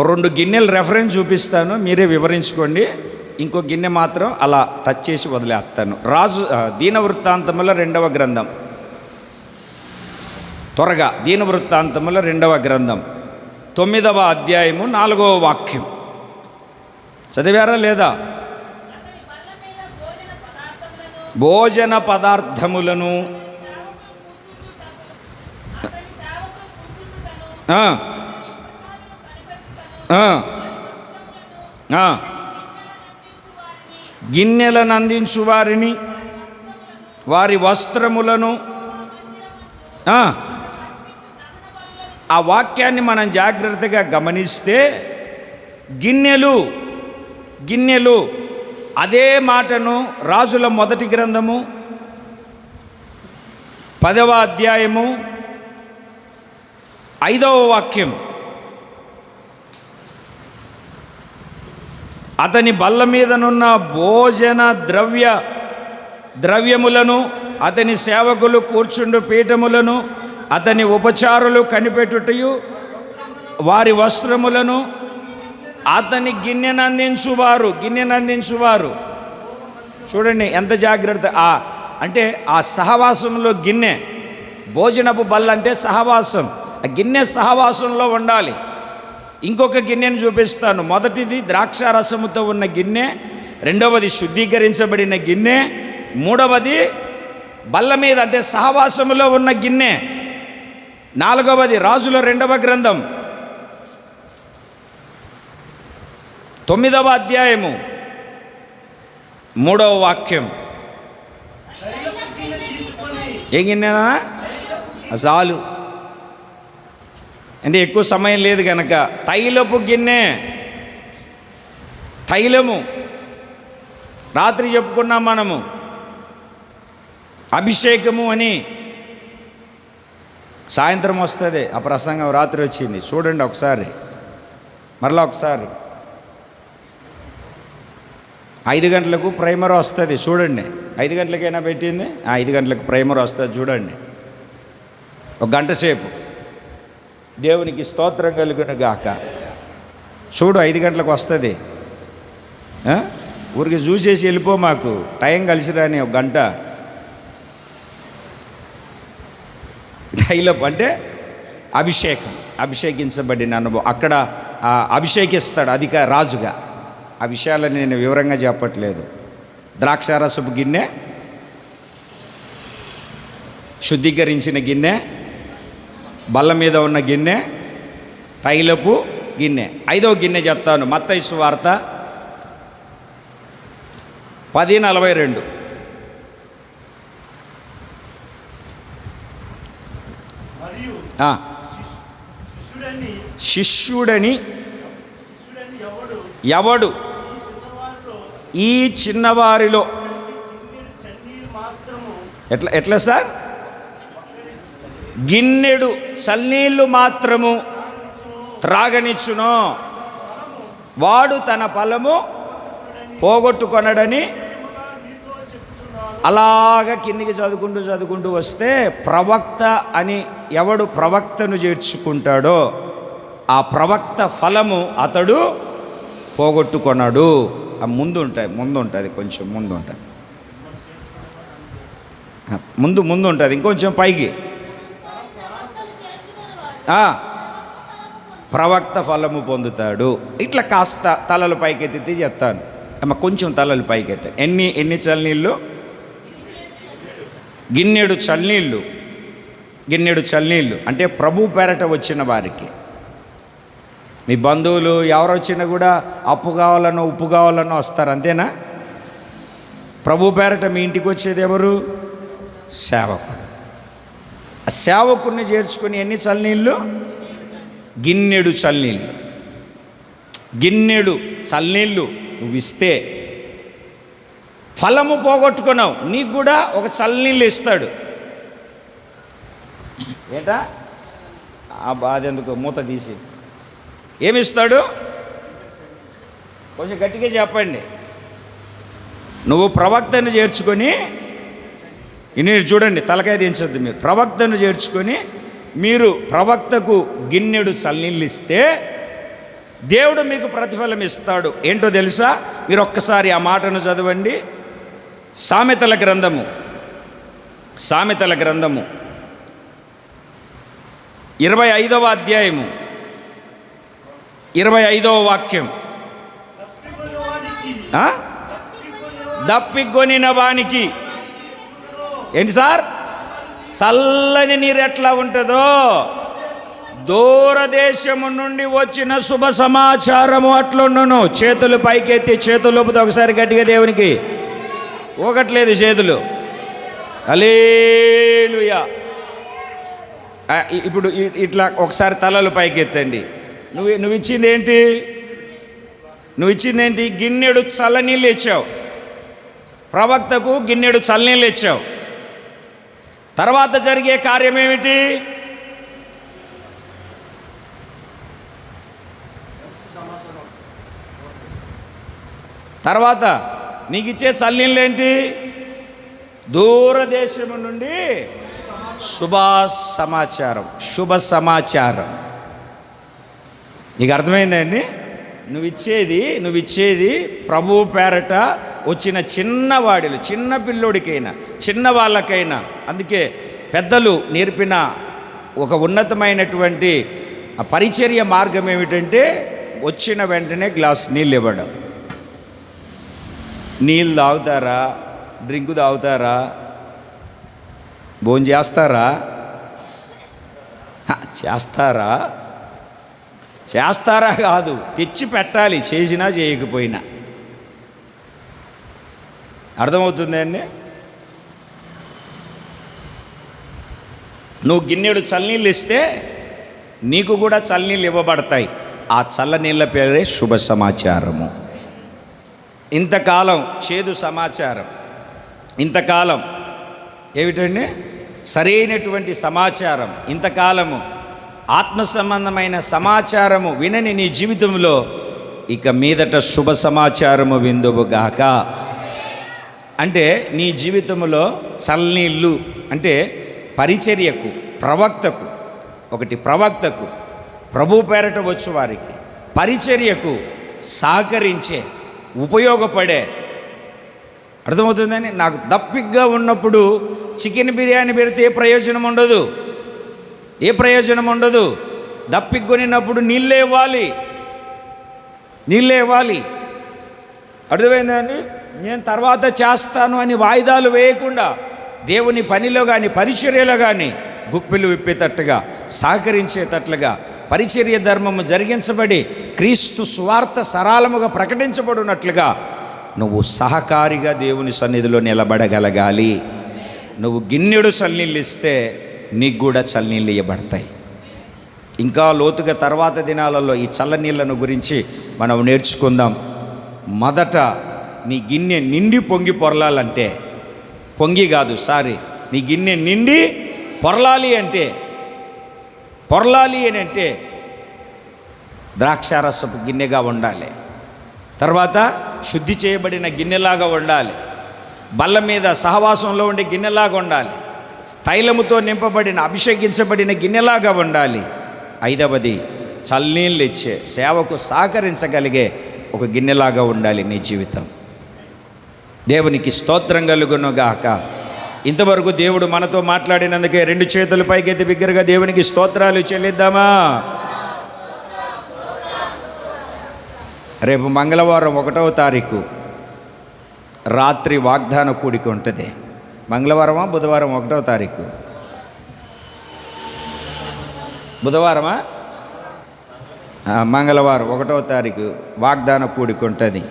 2 గిన్నెలు రెఫరెన్స్ చూపిస్తాను, మీరే వివరించుకోండి. ఇంకో గిన్నె మాత్రం అలా టచ్ చేసి వదిలేస్తాను. దీనవృత్తాంతముల 2వ గ్రంథం, త్వరగా దీనవృత్తాంతముల 2వ గ్రంథం 9వ అధ్యాయము 4వ వాక్యం. చదివారా లేదా? భోజన పదార్థములను గిన్నెలను అందించు వారిని, వారి వస్త్రములను. ఆ వాక్యాన్ని మనం జాగ్రత్తగా గమనిస్తే గిన్నెలు. అదే మాటను రాజుల మొదటి గ్రంథము 10వ అధ్యాయము 5వ వాక్యం. అతని బల్ల మీదనున్న భోజన ద్రవ్యములను, అతని సేవకులు కూర్చుండు పీఠములను, అతని ఉపచారులు కనిపెట్టుటయు వారి వస్త్రములను, అతని గిన్నెనందించువారు. చూడండి ఎంత జాగ్రత్త. అంటే ఆ సహవాసంలో గిన్నె, భోజనపు బల్ల అంటే సహవాసం. ఆ గిన్నె సహవాసంలో ఉండాలి. ఇంకొక గిన్నెను చూపిస్తాను. మొదటిది ద్రాక్షారసముతో ఉన్న గిన్నె, రెండవది శుద్ధీకరించబడిన గిన్నె, మూడవది బల్ల మీద అంటే సహవాసములో ఉన్న గిన్నె, నాలుగవది రాజుల 2వ గ్రంథం 9వ అధ్యాయము 3వ వాక్యం. ఏ గిన్నెనా? చాలు, అంటే ఎక్కువ సమయం లేదు కనుక. తైలపు గిన్నె, తైలము రాత్రి చెప్పుకున్నాం మనము, అభిషేకము అని. సాయంత్రం వస్తుంది ఆ ప్రసంగం, రాత్రి వచ్చింది చూడండి ఒకసారి, మరలా ఒకసారి. 5 గంటలకు ప్రైమర్ వస్తుంది చూడండి. 5 గంటలకైనా పెట్టింది, 5 గంటలకు ప్రైమర్ వస్తుంది చూడండి. 1 గంట సేపు దేవునికి స్తోత్రం కలుగును గాక. చూడు 5 గంటలకు వస్తుంది. ఊరికి చూసేసి వెళ్ళిపో, మాకు టైం కలిసి రాని 1 గంట. తైలపు అంటే అభిషేకం, అభిషేకించబడిన అనుభవం. అక్కడ అభిషేకిస్తాడు రాజుగా. ఆ విషయాలను నేను వివరంగా చెప్పట్లేదు. ద్రాక్షారసపు గిన్నె, శుద్ధీకరించిన గిన్నె, బల్ల మీద ఉన్న గిన్నె, తైలపు గిన్నె. 5వ గిన్నె చెప్తాను. మత్తయి సువార్త 10:42. శిష్యుడని ఎవడు ఈ చిన్నవారిలో ఎట్లా సార్? గిన్నెడు చన్నీళ్ళు మాత్రము త్రాగనిచ్చునో వాడు తన ఫలము పోగొట్టుకొనడని. అలాగా కిందికి చదువుకుంటూ వస్తే, ప్రవక్త అని ఎవడు ప్రవక్తను చేర్చుకుంటాడో ఆ ప్రవక్త ఫలము అతడు పోగొట్టుకొన్నాడు. ఆ ముందు ఉంటుంది కొంచెం ముందు ఉంటుంది, ముందు ఉంటుంది, ఇంకొంచెం పైకి. ప్రవక్త ఫలము పొందుతాడు. ఇట్లా కాస్త తలలు పైకెత్తి చెప్తాను. కొంచెం తలలు పైకెత్తాను. ఎన్ని చల్లనీళ్ళు? గిన్నెడు చల్లనీళ్ళు అంటే ప్రభు పేరట వచ్చిన వారికి. మీ బంధువులు ఎవరు వచ్చినా కూడా అప్పు కావాలనో ఉప్పు కావాలనో వస్తారు, అంతేనా? ప్రభు పేరట మీ ఇంటికి వచ్చేది ఎవరు? సేవకుడు. ఆ సేవకుడిని చేర్చుకుని ఎన్ని చల్లనీళ్ళు? గిన్నెడు చల్లనీళ్ళు నువ్వు ఇస్తే ఫలము పోగొట్టుకున్నావు, నీకు కూడా ఒక చల్లనీళ్ళు ఇస్తాడు. ఏంటా ఆ బాధ ఎందుకు? మూత తీసి ఏమిస్తాడు? కొంచెం గట్టిగా చెప్పండి. నువ్వు ప్రవక్తను చేర్చుకొని, ఇన్ని చూడండి, తలకాయ దించొద్దు మీరు. ప్రవక్తను చేర్చుకొని మీరు ప్రవక్తకు గిన్నెడు చల్లనీళ్ళు ఇస్తే దేవుడు మీకు ప్రతిఫలం ఇస్తాడు. ఏంటో తెలుసా? మీరు ఒక్కసారి ఆ మాటను చదవండి. సామెతల గ్రంథము 25వ అధ్యాయము 25వ వాక్యం. దప్పికొనిన వానికి ఏంటి సార్? చల్లని నీరు ఎట్లా ఉంటుందో, దూరదేశము నుండి వచ్చిన శుభ సమాచారము అట్లుండును. చేతులు పైకెత్తి, చేతులు ఊపితే ఒకసారి గట్టిగా దేవునికి ఊగట్లేదు చేతులు. హల్లెలూయా. ఇప్పుడు ఇట్లా ఒకసారి తలలు పైకెత్తండి. నువ్వు ఇచ్చింది ఏంటి? నువ్వు ఇచ్చిందేంటి? గిన్నెడు చల్లనీళ్ళు ఇచ్చావు. ప్రవక్తకు గిన్నెడు చల్లనీళ్ళు ఇచ్చావు. తర్వాత జరిగే కార్యం ఏమిటి? తర్వాత నీకు ఇచ్చే చల్లనీళ్ళు ఏంటి? దూరదేశం నుండి శుభ సమాచారం. నీకు అర్థమైందండి? నువ్వు ఇచ్చేది ప్రభువు పేరట వచ్చిన చిన్నవాడిలు, చిన్న పిల్లోడికైనా, చిన్న వాళ్ళకైనా. అందుకే పెద్దలు నేర్పిన ఒక ఉన్నతమైనటువంటి పరిచర్య మార్గం ఏమిటంటే, వచ్చిన వెంటనే గ్లాస్ నీళ్ళు ఇవ్వడం. నీళ్ళు తాగుతారా? డ్రింకు తాగుతారా? భోజనం చేస్తారా? చేస్తారా కాదు, తెచ్చి పెట్టాలి, చేసినా చేయకపోయినా. అర్థమవుతుందండి? నువ్వు గిన్నెడు చల్లనీళ్ళు ఇస్తే నీకు కూడా చల్లనీళ్ళు ఇవ్వబడతాయి. ఆ చల్లనీళ్ళ పేరే శుభ సమాచారము. ఇంతకాలం చేదు సమాచారం, ఇంతకాలం ఏమిటండి? సరైనటువంటి సమాచారం, ఇంతకాలము ఆత్మ సంబంధమైన సమాచారము వినని నీ జీవితంలో ఇక మీదట శుభ సమాచారము విందువుగాక. అంటే నీ జీవితంలో చల్లనీళ్ళు అంటే పరిచర్యకు, ప్రవక్తకు, ఒకటి ప్రవక్తకు, ప్రభు పేరట వచ్చు వారికి, పరిచర్యకు సహకరించే, ఉపయోగపడే. అర్థమవుతుందని? నాకు దప్పిగ్గా ఉన్నప్పుడు చికెన్ బిర్యానీ పెడితే ఏ ప్రయోజనం ఉండదు. దప్పికొనినప్పుడు నీళ్ళే ఇవ్వాలి. అర్థమైందండి? నేను తర్వాత చేస్తాను అని వాయిదాలు వేయకుండా దేవుని పనిలో కానీ పరిచర్యలో కానీ గుప్పిలు విప్పేటట్టుగా, సహకరించేటట్లుగా, పరిచర్య ధర్మము జరిగించబడి క్రీస్తు సువార్త సరళముగా ప్రకటించబడినట్లుగా నువ్వు సహకారిగా దేవుని సన్నిధిలో నిలబడగలగాలి. నువ్వు గిన్నెడు చల్లనీళ్ళు ఇస్తే నీకు కూడా చల్లనీళ్ళు ఇవ్వబడతాయి. ఇంకా లోతుగా తర్వాత దినాలలో ఈ చల్లనీళ్ళను గురించి మనం నేర్చుకుందాం. మొదట నీ గిన్నె నిండి పొంగి పొరలాలంటే, నీ గిన్నె నిండి పొరలాలి అని అంటే ద్రాక్షారసపు గిన్నెగా ఉండాలి. తర్వాత శుద్ధి చేయబడిన గిన్నెలాగా ఉండాలి. బల్ల మీద సహవాసంలో ఉండే గిన్నెలాగా ఉండాలి. తైలముతో నింపబడిన, అభిషేకించబడిన గిన్నెలాగా ఉండాలి. ఐదవది చల్లనీళ్ళు ఇచ్చే, సేవకు సహకరించగలిగే ఒక గిన్నెలాగా ఉండాలి నీ జీవితం. దేవునికి స్తోత్రం కలుగునుగాక. ఇంతవరకు దేవుడు మనతో మాట్లాడినందుకే 2 చేతుల పైకెత్తి బిగ్గరగా దేవునికి స్తోత్రాలు చెల్లిద్దామా? రేపు మంగళవారం 1వ తారీఖు రాత్రి వాగ్దాన కూడిక ఉంటుంది. మంగళవారమా బుధవారం? 1వ తారీఖు బుధవారమా? మంగళవారం 1వ తారీఖు వాగ్దాన కూడిక ఉంటుంది.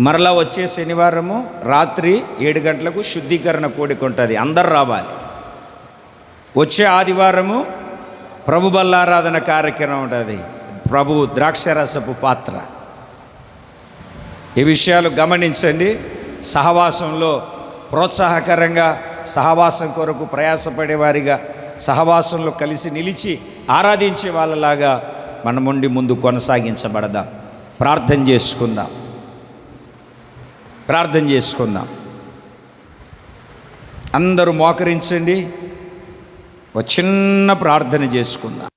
మరలా వచ్చే శనివారము రాత్రి 7 గంటలకు శుద్ధీకరణ కూడిక ఉంటుంది. అందరు రావాలి. వచ్చే ఆదివారము ప్రభు బల్లారాధన కార్యక్రమం ఉంటుంది. ప్రభు ద్రాక్షరసపు పాత్ర. ఈ విషయాలు గమనించండి. సహవాసంలో ప్రోత్సాహకరంగా, సహవాసం కొరకు ప్రయాసపడేవారిగా, సహవాసంలో కలిసి నిలిచి ఆరాధించే వాళ్ళలాగా మనముండి ముందు కొనసాగించబడదాం. ప్రార్థన చేసుకుందాం. అందరూ మోకరించండి. ఒక చిన్న ప్రార్థన చేసుకుందాం.